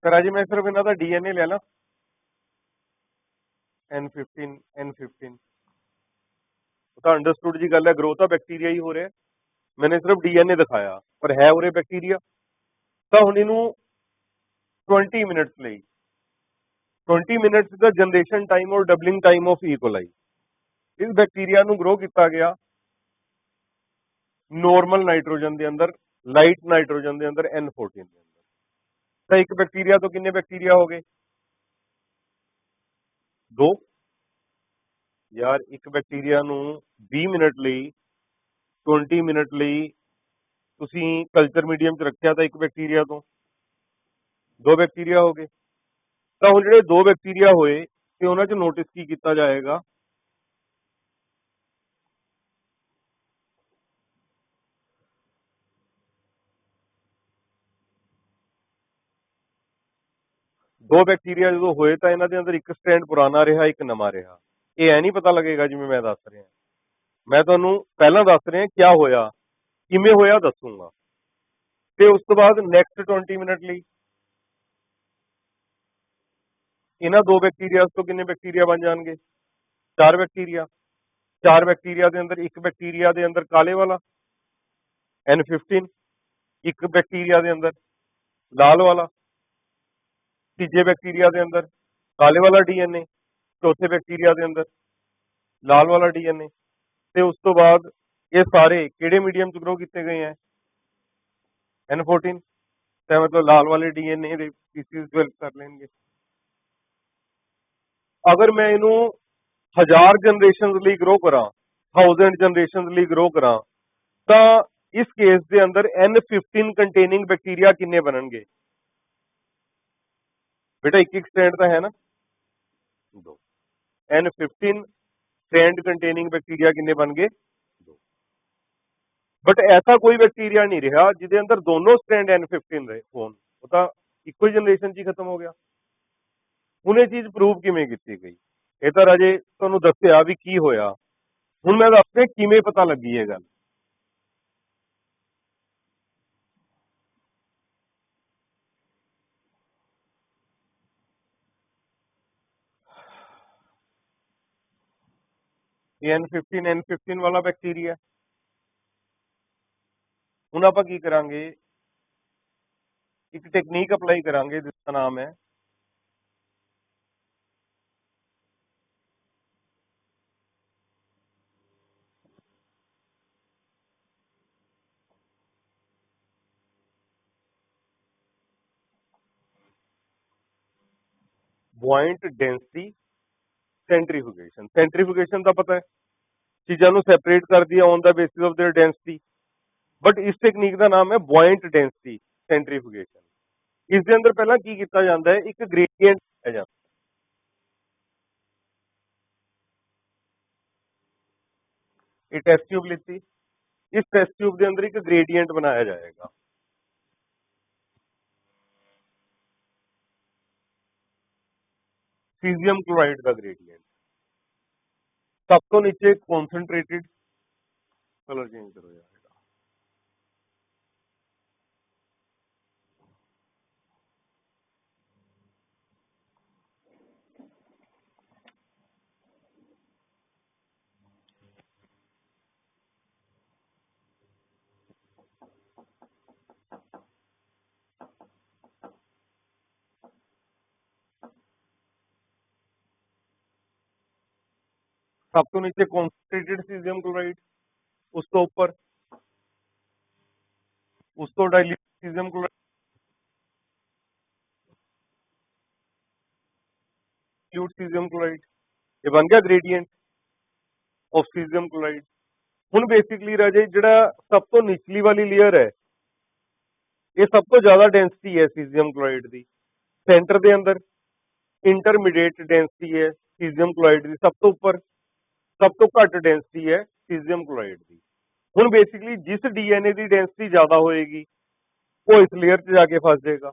सर जी मैं सिर्फ इन्हों का डीएनए ले ला N15 तो अंडरस्टूड जी गल है ग्रो तो बैक्टीरिया ही हो रहा है मैंने सिर्फ डीएनए दिखाया पर है उरे बैक्टीरिया तो हम इनू 20 मिनट्स ਲਈ 20 ਮਿੰਟਸ ਦਾ ਜਨਰੇਸ਼ਨ ਟਾਈਮ ਔਰ ਡਬਲਿੰਗ ਟਾਈਮ ਆਫ ਈਕੋਲਾਈ ਇਸ ਬੈਕਟੀਰੀਆ ਨੂੰ ਗਰੋ ਕੀਤਾ ਗਿਆ ਨੋਰਮਲ ਨਾਈਟ੍ਰੋਜਨ ਦੇ ਅੰਦਰ ਲਾਈਟ ਨਾਈਟ੍ਰੋਜਨ ਦੇ ਅੰਦਰ N14 ਦੇ ਅੰਦਰ ਤਾਂ ਇੱਕ ਬੈਕਟੀਰੀਆ ਤੋਂ ਕਿੰਨੇ ਬੈਕਟੀਰੀਆ ਹੋ ਗਏ ਦੋ ਯਾਰ ਇੱਕ ਬੈਕਟੀਰੀਆ ਨੂੰ 20 ਮਿੰਟ ਲਈ 20 ਮਿੰਟ ਲਈ ਤੁਸੀਂ ਕਲਚਰ ਮੀਡੀਅਮ 'ਚ ਰੱਖਿਆ ਤਾਂ ਇੱਕ ਬੈਕਟੀਰੀਆ ਤੋਂ ਦੋ ਬੈਕਟੀਰੀਆ ਹੋ ਗਏ ਤਾਂ ਹੁਣ ਜਿਹੜੇ ਦੋ ਬੈਕਟੀਰੀਆ ਹੋਏ ਤੇ ਉਹਨਾਂ 'ਚ ਨੋਟਿਸ ਕੀ ਕੀਤਾ ਜਾਏਗਾ ਦੋ ਬੈਕਟੀਰੀਆ ਜਦੋਂ ਹੋਏ ਤਾਂ ਇਹਨਾਂ ਦੇ ਅੰਦਰ ਇੱਕ ਸਟ੍ਰੈਂਡ ਪੁਰਾਣਾ ਰਿਹਾ ਇੱਕ ਨਵਾਂ ਰਿਹਾ ਇਹ ਐ ਨਹੀਂ ਪਤਾ ਲੱਗੇਗਾ ਜਿਵੇਂ ਮੈਂ ਦੱਸ ਰਿਹਾ ਮੈਂ ਤੁਹਾਨੂੰ ਪਹਿਲਾਂ ਦੱਸ ਰਿਹਾ ਕਿਆ ਹੋਇਆ ਕਿਵੇਂ ਹੋਇਆ ਦੱਸੂਗਾ ਤੇ ਉਸ ਤੋਂ ਬਾਅਦ ਨੈਕਸਟ 20 ਮਿੰਟ ਲਈ ਇਹਨਾਂ ਦੋ ਬੈਕਟੀਰੀਆ ਤੋਂ ਕਿੰਨੇ ਬੈਕਟੀਰੀਆ ਬਣ ਜਾਣਗੇ ਚਾਰ ਬੈਕਟੀਰੀਆ ਦੇ ਅੰਦਰ ਇੱਕ ਬੈਕਟੀਰੀਆ ਦੇ ਅੰਦਰ ਕਾਲੇ ਵਾਲਾ N15 ਇੱਕ ਬੈਕਟੀਰੀਆ ਦੇ ਅੰਦਰ ਲਾਲ ਵਾਲਾ ਤੀਜੇ ਬੈਕਟੀਰੀਆ ਦੇ ਅੰਦਰ ਕਾਲੇ ਵਾਲਾ ਡੀਐਨਏ ਚੌਥੇ ਬੈਕਟੀਰੀਆ ਦੇ ਅੰਦਰ ਲਾਲ ਵਾਲਾ ਡੀਐਨਏ ਤੇ ਉਸ ਤੋਂ ਬਾਅਦ ਇਹ ਸਾਰੇ ਕਿਹੜੇ ਮੀਡੀਅਮ ਚ ਗਰੋ ਕੀਤੇ ਗਏ ਹੈ N14 ਤੇ ਮਤਲਬ ਲਾਲ ਵਾਲੇ ਡੀਐਨਏ ਦੇ ਪੀਸਿਸ ਡਿਵੈਲਪ ਕਰ ਲੈਣਗੇ ਅਗਰ ਮੈਂ ਇਹਨੂੰ 1000 ਜਨਰੇਸ਼ਨਸ ਲਈ ਗਰੋ ਕਰਾਂ 1000 ਜਨਰੇਸ਼ਨਸ ਲਈ ਗਰੋ ਕਰਾਂ ਤਾਂ ਇਸ ਕੇਸ ਦੇ ਅੰਦਰ N15 ਕੰਟੇਨਿੰਗ ਬੈਕਟੀਰੀਆ ਕਿੰਨੇ ਬਣਨਗੇ बेटा एक स्टैंड तो है ना दो N15 स्टैंड कंटेनिंग बैक्टीरिया किन्ने बन गए दो बट ऐसा कोई बैक्टीरिया नहीं रहा जिदे अंदर दोनों स्टैंड N15 रहे होन वो तो इको ही जनरेशन च खत्म हो गया हूँ ये चीज प्रूव किवें की गई ये तो राजे तुहानूं दस्सिया भी की होया हुण मैं दसदे किवें पता लगी है गल N15 वाला बैक्टीरिया हुण आपां की करांगे एक टेक्नीक अप्लाई करांगे जिसका नाम है buoyant density सेंट्रीफ्यूगेशन का पता है चीज़ों को सैपरेट कर दिया on the basis of their density but इस टेक्नीक का नाम है buoyant डेंसिटी सेंट्रीफ्यूगेशन इस दे अंदर पहला की किया जाता है एक ग्रेडियंट है जाता है टेस्ट ट्यूब लेती इस टेस्ट ट्यूब के अंदर एक ग्रेडियंट बनाया जाएगा सीजियम क्लोराइड का ग्रेडियंट सब तो नीचे कॉन्सेंट्रेटेड कलर चेंज करो यार सब तो नीचे कॉन्सनट्रेटेड सीजियम क्लोराइड, उस तो ऊपर उस तो dilute caesium chloride, dilute caesium chloride, ये बन गया ग्रेडियंट ऑफ सीजियम क्लोराइड। ਹੁਣ बेसिकली राजे ਜਿਹੜਾ सब तो निचली वाली लेयर है, ये सब तो ज्यादा डेंसिटी है सीजियम क्लोराइड की, सेंटर के अंदर इंटरमीडिएट डेंसिटी है सीजियम क्लोराइड की, सब तो उपर सब तो घट डेंसिटी है सीजियम क्लोराइड की। ਹੁਣ बेसिकली जिस डीएनए की डेंसिटी ज्यादा होएगी वो इस लेयर च जाके फस जाएगा,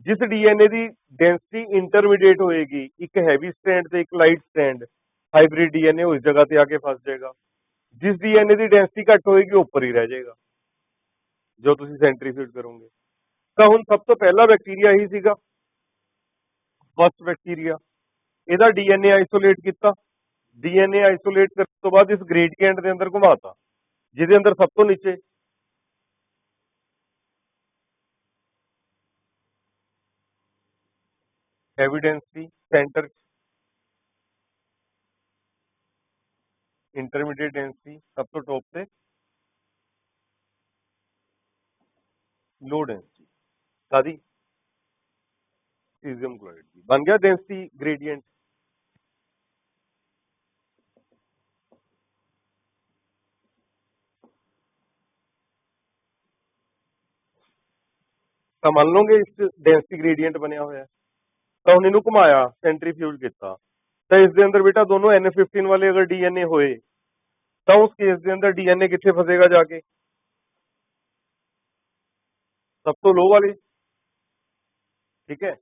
जिस डीएनए की डेंसिटी इंटरमीडिएट होएगी, एक हैवी स्ट्रैंड ते एक लाइट स्ट्रैंड हाइब्रिड डीएनए उस जगह ते आके फस जाएगा, जिस डीएनए की डेंसिटी घट होएगी ऊपर ही रह जाएगा जो तुम सेंट्रीफ्यूज करोगे। तो हुण सब तो पहला बैक्टीरिया ही सीगा, फर्स्ट बैक्टीरिया, ਇਹਦਾ डीएनए आइसोलेट किया, डीएनए आइसोलेट करने तो बाद इस ग्रेडियंट के अंदर घुमाता, जिहदे अंदर सब तो नीचे heavy density, centre intermediate density, सब तो टॉप से लो डेंसिटी, सारी सीजियम क्लोराइड की बन गया डेंसिटी ग्रेडियंट। तो मान लोगे इस डेंसिटी ग्रेडियंट बनया हुआ है, तो हम इनू घुमाया सेंट्रीफ्यूज किया, तो इस अंदर बेटा दोनों N15 वाले अगर डीएनए होए तो उस केस के अंदर डीएनए कितने फसेगा जाके, सब तो लो वाले, ठीक है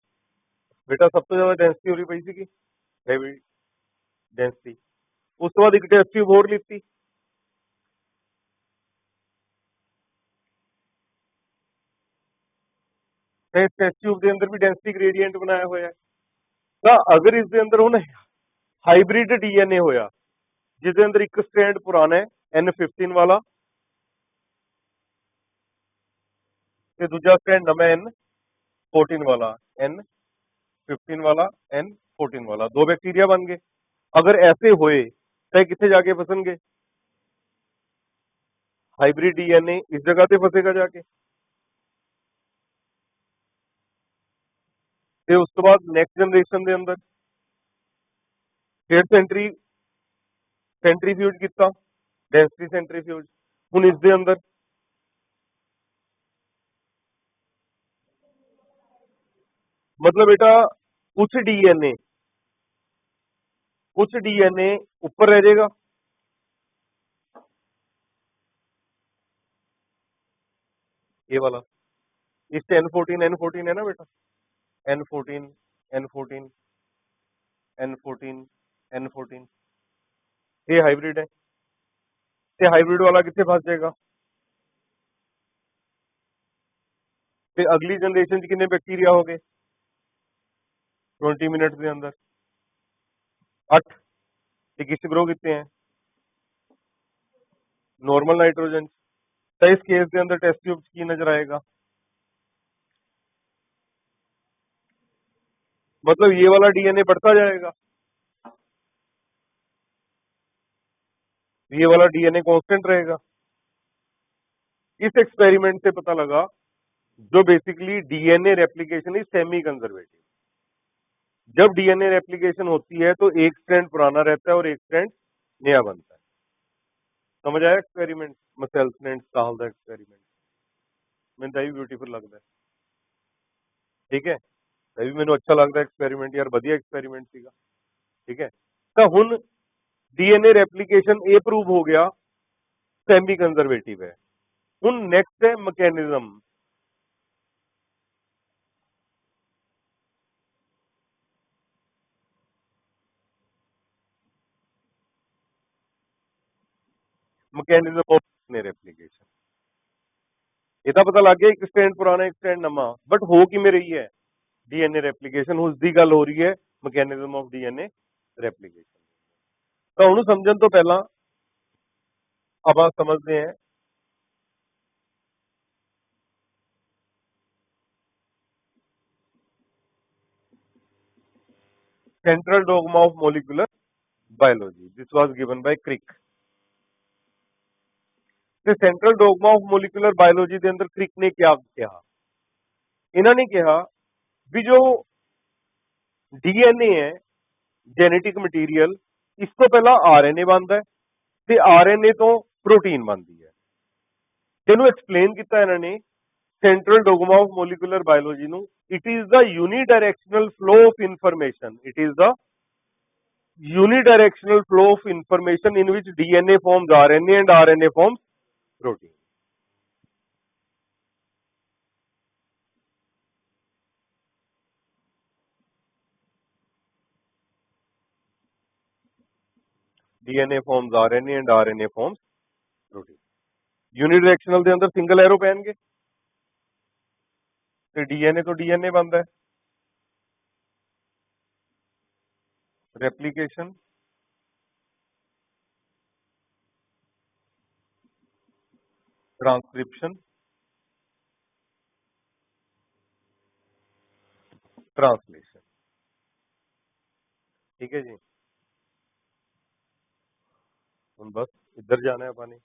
बेटा, सब तो ज्यादा डेंसिटी हो रही पई सी हैवी डेंसिटी। उस तो बाद एक टेस्ट ट्यूब होर लीती, तो इस टेस्ट ट्यूब के अंदर भी डेंसिटी ग्रेडियंट बनाया हुआ है। तो अगर इस अंदर हुण हाइब्रिड डीएनए होया, जिसके अंदर एक स्ट्रैंड पुराना है N15 वाला ते दूजा स्ट्रैंड नवा N14 वाला, N15 वाला N14 वाला, दो बैक्टीरिया बन गए। अगर ऐसे होए तो ये कितने जाके फसणगे, हाइब्रिड डीएनए इस जगह पे फसेगा जाके, ते उस तो बाद नैक्सट जनरेशन के अंदर फिर सेंट्रीफ्यूज किया, डेंसिटी सेंट्रीफ्यूज, हुण इस दे अंदर मतलब बेटा कुछ डीएनए ऊपर रह जाएगा, ये वाला इस N14 है ना बेटा, N14 N14 N14 N14, ये हाइब्रिड है, ते हाइब्रिड वाला कितने फंस जाएगा, ते अगली जनरेशन च कितने बैक्टीरिया हो गए 20 मिनट के अंदर 8, ते किस ग्रो कितने हैं नॉर्मल नाइट्रोजन। तो इस केस के अंदर टेस्ट ट्यूब की नजर आएगा, मतलब ये वाला डीएनए बढ़ता जाएगा, ये वाला डीएनए कांस्टेंट रहेगा। इस एक्सपेरिमेंट से पता लगा जो basically DNA replication is semi conservative, जब डीएनए रेप्लिकेशन होती है तो एक स्ट्रैंड पुराना रहता है और एक स्ट्रैंड नया बनता है। समझ आया एक्सपेरिमेंट, मसेल्सनेंट स्टाल का एक्सपेरिमेंट, मैंने तो ब्यूटीफुल लगता है, ठीक है, भी मैंने अच्छा लगता है एक्सपेरिमेंट यार, बढ़िया एक्सपेरिमेंट सीगा, ठीक है। तो हुण डीएनए रेप्लिकेशन ए प्रूव हो गया सेमी कंजर्वेटिव है, हुण नेक्स्ट है mechanism, mechanism of DNA replication. ये तो पता लग गया एक स्ट्रैंड पुराना एक स्ट्रैंड नवा, बट हो किवें रही है डीएनए रेप्लिकेशन, उसकी गल हो रही है मैकेनिज्म ऑफ डीएनए रेप्लिकेशन। तो उन्होंने समझने तो पहला अब आप समझते हैं central dogma of molecular biology, this was given by Crick. ਤੇ central dogma of molecular biology ਦੇ ਅੰਦਰ ਕ੍ਰਿਕ ਨੇ ਕਿਹਾ ਕਿਹਾ ਇਹਨਾਂ ਨੇ ਕਿਹਾ ਵੀ ਜੋ ਡੀਐਨਏ ਹੈ जेनेटिक मटीरियल, इस तो पहला आरएनए बनता है ते आरएनए तो प्रोटीन बनती है। तेनू एक्सप्लेन किया इन्होंने central dogma of molecular biology नु, it is the unidirectional flow of information, it is the unidirectional flow of information in which DNA forms RNA and RNA forms protein. DNA forms RNA and RNA forms protein. Unidirectional के अंदर single arrow पैनगे तो DNA तो DNA बनता है, replication, transcription, translation. ठीक है जी, हम बस इधर जाना है अपने,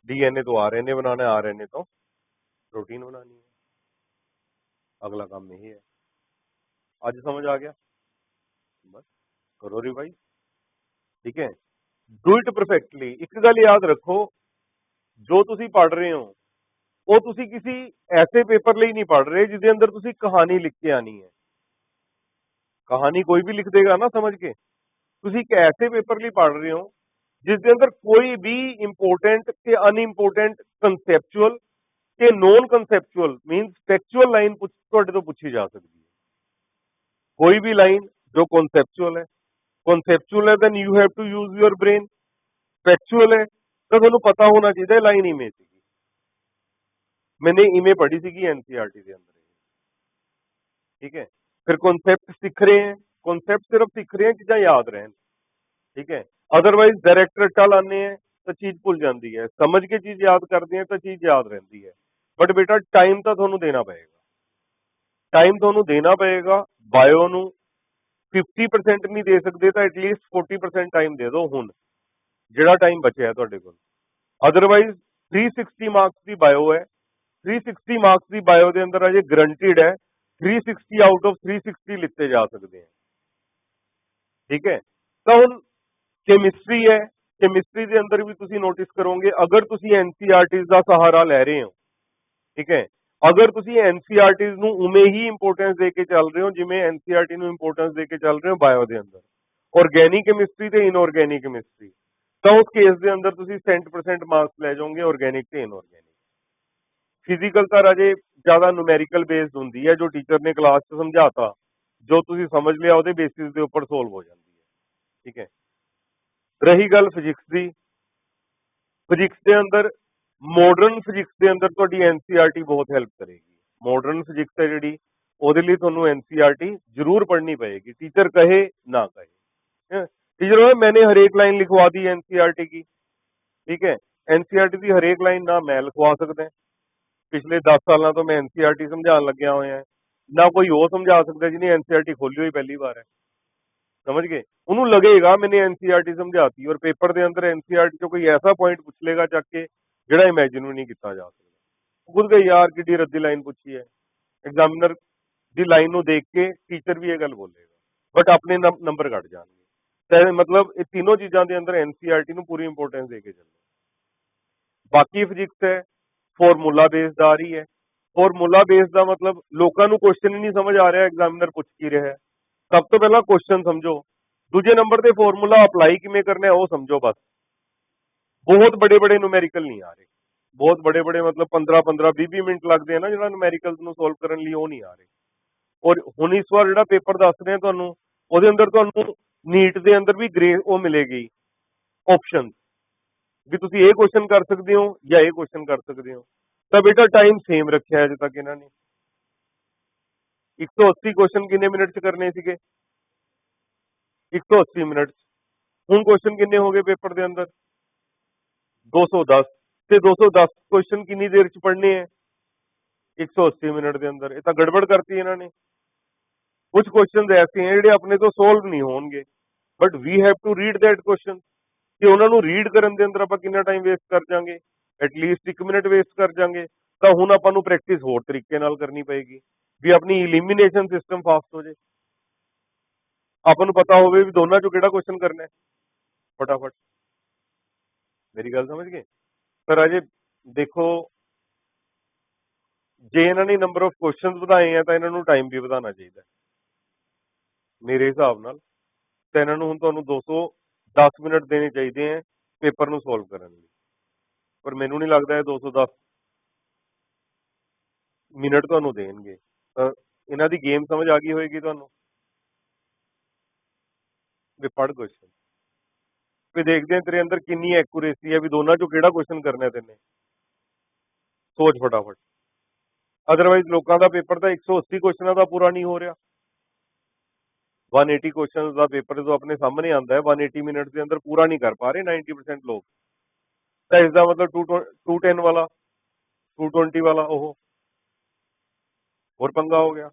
डीएनए तो आरएनए बनाना है, आरएनए तो प्रोटीन बनानी है, अगला काम यही है। आज समझ आ गया, बस करो रिवाइज। ठीक है, डू इट परफेक्टली। एक गल याद रखो, जो तुसी पढ़ रहे हो वो तुसी किसी ऐसे पेपर लिए नहीं पढ़ रहे जिसके अंदर तुसी कहानी लिख के आनी है। कहानी कोई भी लिख देगा ना समझ के, तुसी एक ऐसे पेपर लिए पढ़ रहे हो जिसके अंदर कोई भी इंपोर्टेंट के अनइंपोर्टेंट कंसेप्चुअल के नॉन कंसेप्चुअल मीनस फैक्चुअल लाइन तुहाडे तो पूछी जा सकती है। कोई भी लाइन जो कॉन्सेप्चुअल है then you have to use your brain. Factual है तो तुहानू पता होना चाहिए लाइन इमेज सी, मैंने इमेज पढ़ी सी एनसीईआरटी के अंदर। ठीक है, फिर कॉन्सेप्ट सीख रहे हैं, कॉन्सेप्ट सिर्फ सीख रहे हैं चीज़ां याद रहन। ठीक है, अदरवाइज डायरेक्ट रट्टा लाने हैं तो चीज भुल जाती है, समझ के चीज याद करते हैं तो चीज याद रहती है। बट बेटा टाइम तो थोनू देना पएगा, टाइम थोनू देना पएगा। बायो नू 50% नहीं दे सकते तो एटलीस्ट 40% टाइम दे दो हुण, जिहड़ा टाइम बचया है तुहाडे कोल। अदरवाइज 360 मार्क्स की बायो है, 360 मार्क्स की बायो के अंदर अजे गरंटिड है 360 आउट ऑफ 360 लिते जा सकते हैं। ठीक है, तो हुण केमिस्ट्री है, केमिस्ट्री के अंदर भी तुसी नोटिस करोगे अगर तुसी एनसीईआरटीज़ का सहारा लै रहे हो। ठीक है, अगर तुसी एनसीईआरटीज़ नू उमें ही इंपोर्टेंस दे के चल रहे हो जिमें एनसीईआरटी नू इंपोर्टेंस दे के चल रहे हो बायो के अंदर, ऑर्गेनिक केमिस्ट्री ते इनऑर्गेनिक केमिस्ट्री, तो उस केस के अंदर तुसी 100% मार्क्स लै जाओगे ऑर्गेनिक ते इनऑर्गेनिक। फिजिकल तो राजे ज्यादा न्यूमेरिकल बेस्ड होंदी है, जो टीचर ने क्लास च समझाता जो तुसी समझ लिया उहदे बेसिस के उपर सोल्व हो जाती है। ठीक है, रही गल फिजिक्स की, फिजिक्स के अंदर मॉडर्न फिजिक्स के अंदर तुहाडी एनसीईआरटी बहुत हेल्प करेगी। मॉडर्न फिजिक्स है जिहड़ी उहदे लई तुहानू एनसीईआरटी जरूर पढ़नी पएगी, टीचर कहे ना कहे। टीचर कहे मैंने हर एक लाइन लिखवा दी एनसीईआरटी की। ठीक है, एनसीईआरटी की हर एक लाइन ना मैं लिखवा सकदा, पिछले 10 सालों तो मैं एनसीईआरटी समझाने लग्या होया है, ना कोई और समझा सकता जिन्हें एनसीईआरटी खोली हुई पहली बार है। समझ गए, उन्होंने लगेगा मैंने एनसीईआरटी समझाती, और पेपर के अंदर एनसीईआरटी चो कोई ऐसा पॉइंट पूछ लेगा चक के जिहड़ा इमेजिन भी नहीं किया जा सकता। खुद गए यार कि रद्दी लाइन पूछी है, एग्जामिनर की लाइन को देख के टीचर भी यह गल बोलेगा, बट अपने नंबर कट जाएंगे। मतलब ये तीनों चीज़ों के अंदर एनसीईआरटी को पूरी इंपोर्टेंस दे के चलना। बाकी फिजिक्स है फॉर्मूला बेस्ड आ रही है, फॉर्मूला बेस्ड का मतलब लोगों को क्वेश्चन ही नहीं समझ आ रहा एग्जामिनर पूछ की रहा है। सब तो पहला क्वेश्चन समझो, दूजे नंबर पे फॉर्मूला अप्लाई किमें करना है वो समझो बस। बहुत बड़े बड़े न्यूमेरिकल नहीं आ रहे, बहुत बड़े बड़े मतलब 15-15 20 मिनट लगते हैं ना जो न्यूमेरिकल सोल्व करने लिए वो नहीं आ रहे। और हुण इस बार जो पेपर दस रहे हैं तुहानू उहदे अंदर तुहानू नीट के अंदर भी ग्रे वो मिलेगी ऑप्शन भी तुसी ये क्वेश्चन कर सकते हो या ये क्वेश्चन कर सकते हो। तो बेटा टाइम सेम रखा है अजे तक इन्होंने। 180 क्वेश्चन किन्ने मिनट च करने सीगे, 180 मिनट। हुण क्वेश्चन किन्ने हो गए पेपर के अंदर 210, ते 210 क्वेश्चन किन्नी देर च पढ़ने हैं 180 मिनट के अंदर। ये तो गड़बड़ करती है इन्होंने। कुछ क्वेश्चन ऐसे हैं जो अपने तो सोल्व नहीं होंगे, but we have to read that question. ਤੇ ਉਹਨਾਂ ਨੂੰ ਰੀਡ ਕਰਨ ਦੇ ਅੰਦਰ ਆਪਾਂ ਕਿੰਨਾ ਟਾਈਮ ਵੇਸਟ ਕਰ ਜਾਾਂਗੇ? ਐਟਲੀਸਟ 1 ਮਿੰਟ ਵੇਸਟ ਕਰ ਜਾਾਂਗੇ। ਤਾਂ ਹੁਣ ਆਪਾਂ ਨੂੰ ਪ੍ਰੈਕਟਿਸ ਹੋਰ ਤਰੀਕੇ ਨਾਲ ਕਰਨੀ ਪਏਗੀ ਵੀ ਆਪਣੀ ਇਲੀਮੀਨੇਸ਼ਨ ਸਿਸਟਮ ਫਾਸਟ ਹੋ ਜੇ। ਆਪਾਂ ਨੂੰ ਪਤਾ ਹੋਵੇ ਵੀ ਦੋਨਾਂ ਚੋਂ ਕਿਹੜਾ ਕੁਐਸਚਨ ਕਰਨਾ ਹੈ ਫਟਾਫਟ। ਮੇਰੀ ਗੱਲ ਸਮਝ ਗਏ? ਪਰ ਅਜੇ ਦੇਖੋ, ਜੇ ਇਹਨਾਂ ਨੇ ਨੰਬਰ ਆਫ ਕੁਐਸਚਨਸ ਵਧਾਏ ਆ ਤਾਂ ਇਹਨਾਂ ਨੂੰ ਟਾਈਮ ਵੀ ਵਧਾਉਣਾ ਚਾਹੀਦਾ ਮੇਰੇ ਹਿਸਾਬ ਨਾਲ। ਤਾਂ ਇਹਨਾਂ ਨੂੰ ਹੁਣ ਤੁਹਾਨੂੰ 210 ਮਿੰਟ ਦੇਣੇ ਚਾਹੀਦੇ ਆ ਪੇਪਰ ਨੂੰ ਸੋਲਵ ਕਰਨ ਲਈ। ਪਰ ਮੈਨੂੰ ਨਹੀਂ ਲੱਗਦਾ ਇਹ 210 ਮਿੰਟ ਤੁਹਾਨੂੰ ਦੇਣਗੇ। ਤਾਂ ਇਹਨਾਂ ਦੀ ਗੇਮ ਸਮਝ ਆ ਗਈ ਹੋਏਗੀ ਤੁਹਾਨੂੰ ਵੀ ਪੜ੍ਹ ਕੁਐਸਚਨ ਵੀ ਦੇਖਦੇ ਆ ਤੇਰੇ ਅੰਦਰ ਕਿੰਨੀ ਐਕੂਰੇਸੀ ਹੈ ਵੀ ਦੋਨਾਂ ਚੋਂ ਕਿਹੜਾ ਕੁਐਸਚਨ ਕਰਨਾ ਤੈਨੇ। ਸੋਚ ਫਟਾਫਟ। ਅਦਰਵਾਈਜ਼ ਲੋਕਾਂ ਦਾ ਪੇਪਰ ਤਾਂ 180 ਕੁਐਸਚਨਾਂ ਦਾ ਪੂਰਾ ਨਹੀਂ ਹੋ ਰਿਹਾ। 180 ਕੁਐਸਚਨਸ ਦਾ ਪੇਪਰ ਜੋ ਆਪਣੇ ਸਾਹਮਣੇ ਆਉਂਦਾ ਹੈ 180 ਮਿੰਟ ਦੇ ਅੰਦਰ ਪੂਰਾ ਨਹੀਂ ਕਰ ਪਾ ਰਹੇ 90% ਲੋਕ। ਤਾਂ ਇਸ ਦਾ ਮਤਲਬ 210 ਵਾਲਾ 220 ਵਾਲਾ ਉਹ ਹੋਰ ਪੰਗਾ ਹੋ ਗਿਆ।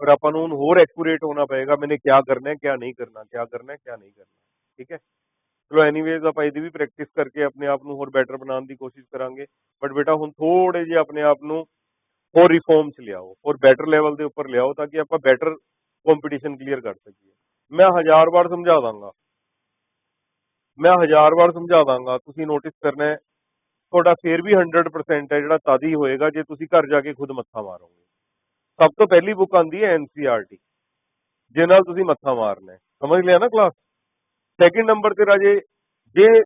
ਪਰ ਆਪਾਂ ਨੂੰ ਹੁਣ ਹੋਰ ਐਕੂਰੇਟ ਹੋਣਾ ਪਏਗਾ, ਮੈਨੇ ਕਿਆ ਕਰਨਾ ਹੈ ਕਿਆ ਨਹੀਂ ਕਰਨਾ, ਕਿਆ ਕਰਨਾ ਹੈ ਕਿਆ ਨਹੀਂ ਕਰਨਾ। ਠੀਕ ਹੈ, ਚਲੋ ਐਨੀਵੇਜ਼ ਆਪਾਂ ਇਹਦੀ ਵੀ ਪ੍ਰੈਕਟਿਸ ਕਰਕੇ ਆਪਣੇ ਆਪ ਨੂੰ ਹੋਰ ਬੈਟਰ ਬਣਾਉਣ ਦੀ ਕੋਸ਼ਿਸ਼ ਕਰਾਂਗੇ। ਬਟ ਬੇਟਾ ਹੁਣ ਥੋੜੇ ਜਿਹੇ ਆਪਣੇ ਆਪ ਨੂੰ ਹੋਰ ਰਿਫਾਰਮ 'ਚ ਲਿਆਓ, ਹੋਰ ਬੈਟਰ ਲੈਵਲ ਦੇ ਉੱਪਰ ਲਿਆਓ ਤਾਂ ਕਿ ਆਪਾਂ ਬੈਟਰ ਕੰਪੀਟੀਸ਼ਨ ਕਲੀਅਰ ਕਰ ਸਕੀਏ। ਮੈਂ 1000 ਵਾਰ ਸਮਝਾ ਦਾਂਗਾ, ਮੈਂ 1000 ਵਾਰ ਸਮਝਾ ਦਾਂਗਾ, ਤੁਸੀਂ ਨੋਟਿਸ ਕਰਨਾ ਹੈ ਤੁਹਾਡਾ ਫੇਰ ਵੀ 100% ਹੈ ਜਿਹੜਾ ਤਦ ਹੀ ਹੋਏਗਾ ਜੇ ਤੁਸੀਂ ਘਰ ਜਾ ਕੇ ਖੁਦ ਮੱਥਾ ਮਾਰੋਗੇ। ਸਭ ਤੋਂ ਪਹਿਲੀ ਬੁੱਕ ਆਉਂਦੀ ਹੈ NCERT, ਜਿਹਦੇ ਨਾਲ ਤੁਸੀਂ ਮੱਥਾ ਮਾਰਨਾ ਹੈ। ਸਮਝ ਲਿਆ ਨਾ ਕਲਾਸ? ਸੈਕਿੰਡ ਨੰਬਰ ਤੇ ਰਾਜੇ, ਜੇ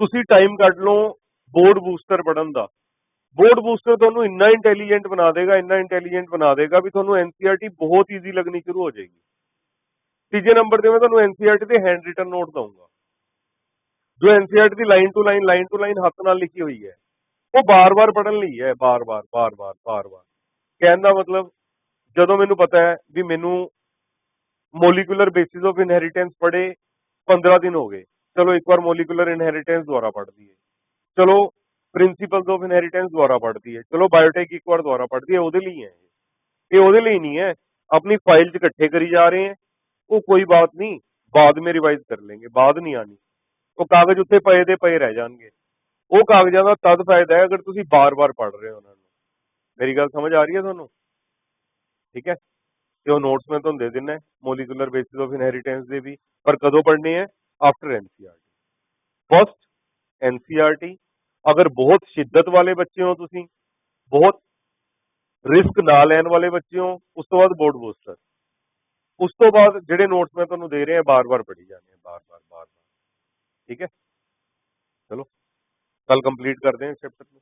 ਤੁਸੀਂ ਟਾਈਮ ਕੱਢ ਲਓ ਬੋਰਡ ਬੂਸਟਰ ਪੜਨ ਦਾ, ਬੋਰਡ ਬੂਸਟਰ ਤੁਹਾਨੂੰ ਇੰਨਾ ਇੰਟੈਲੀਜੈਂਟ ਬਣਾ ਦੇਗਾ, ਇੰਨਾ ਇੰਟੈਲੀਜੈਂਟ ਬਣਾ ਦੇਗਾ ਵੀ ਤੁਹਾਨੂੰ NCERT ਬਹੁਤ ਈਜ਼ੀ ਲੱਗਣੀ ਸ਼ੁਰੂ ਹੋ ਜਾਏਗੀ। ਤੀਜੇ ਨੰਬਰ ਤੇ ਮੈਂ ਤੁਹਾਨੂੰ NCERT ਦੇ ਹੈਂਡ ਰਿਟਨ ਨੋਟ ਦਊਂਗਾ, ਜੋ NCERT the line to line ਹੱਥ ਨਾਲ ਲਿਖੀ ਹੋਈ ਹੈ। ਉਹ ਬਾਰ-ਬਾਰ ਪੜਨ ਲਈ ਹੈ, ਬਾਰ-ਬਾਰ ਬਾਰ-ਬਾਰ ਬਾਰ-ਬਾਰ। ਕਹਿਣ ਦਾ ਮਤਲਬ, ਜਦੋਂ ਮੈਨੂੰ ਪਤਾ ਹੈ ਵੀ ਮੈਨੂੰ ਮੋਲੀਕੂਲਰ ਬੇਸਿਸ ਆਫ ਇਨਹੈਰੀਟੈਂਸ ਪੜ੍ਹੇ 15 ਦਿਨ ਹੋ ਗਏ, ਚਲੋ ਇੱਕ ਵਾਰ ਮੋਲੀਕੂਲਰ ਇਨਹੈਰੀਟੈਂਸ ਦੁਆਰਾ ਪੜ੍ਹ ਦਈਏ, ਚਲੋ ਪ੍ਰਿੰਸੀਪਲਸ ਆਫ ਇਨਹੈਰੀਟੈਂਸ ਦੁਆਰਾ ਪੜ੍ਹਦੀ ਹੈ, ਚਲੋ ਬਾਇਓਟੈਕ ਇੱਕ ਵਾਰ ਦੁਆਰਾ ਪੜ੍ਹਦੀ ਹੈ। ਉਹਦੇ ਲਈ ਹੈ ਇਹ, ਉਹਦੇ ਲਈ ਨਹੀਂ ਹੈ। ਆਪਣੀ ਫਾइल 'ਚ ਇਕट्ठे करी जा रहे हैं, वो कोई बात नहीं, बाद में रिवाइज कर लेंगे, बाद नहीं आनी। ਉਹ ਕਾਗਜ਼ ਉੱਤੇ ਪਏ ਦੇ ਪਏ ਰਹਿ ਜਾਣਗੇ। ਉਹ ਕਾਗਜ਼ਾਂ ਦਾ ਤਦ ਫਾਇਦਾ ਹੈ ਅਗਰ ਤੁਸੀਂ ਬਾਰ-ਬਾਰ ਪੜ੍ਹ ਰਹੇ ਹੋ ਉਹਨਾਂ ਨੂੰ। ਮੇਰੀ ਗੱਲ ਸਮਝ ਆ ਰਹੀ ਹੈ ਤੁਹਾਨੂੰ? ਠੀਕ ਹੈ, ਤੇ ਉਹ ਨੋਟਸ ਮੈਂ ਤੁਹਾਨੂੰ ਦੇ ਦਿੰਦਾ ਮੋਲੀਕੂਲਰ ਬੇਸਿਸ ਆਫ ਇਨਹੈਰੀਟੈਂਸ ਦੇ ਵੀ, ਪਰ ਕਦੋਂ ਪੜ੍ਹਨੇ ਹੈ? After NCERT। ਫਸਟ NCERT, ਅਗਰ ਬਹੁਤ ਸ਼ਿੱਦਤ ਵਾਲੇ ਬੱਚੇ ਹੋ ਤੁਸੀਂ, ਬਹੁਤ ਰਿਸਕ ਨਾ ਲੈਣ ਵਾਲੇ ਬੱਚੇ ਹੋ, ਉਸ ਤੋਂ ਬਾਅਦ ਬੋਰਡ ਬੂਸਟਰ, ਉਸ ਤੋਂ ਬਾਅਦ ਜਿਹੜੇ ਨੋਟਸ ਮੈਂ ਤੁਹਾਨੂੰ ਦੇ ਰਿਹਾ ਬਾਰ-ਬਾਰ ਪੜ੍ਹੀ ਜਾਣੇ, ਬਾਰ-ਬਾਰ ਬਾਰ-ਬਾਰ। ਠੀਕ ਹੈ, ਚਲੋ ਕੱਲ ਕੰਪਲੀਟ ਕਰਦੇ हैं इस चैप्टर को।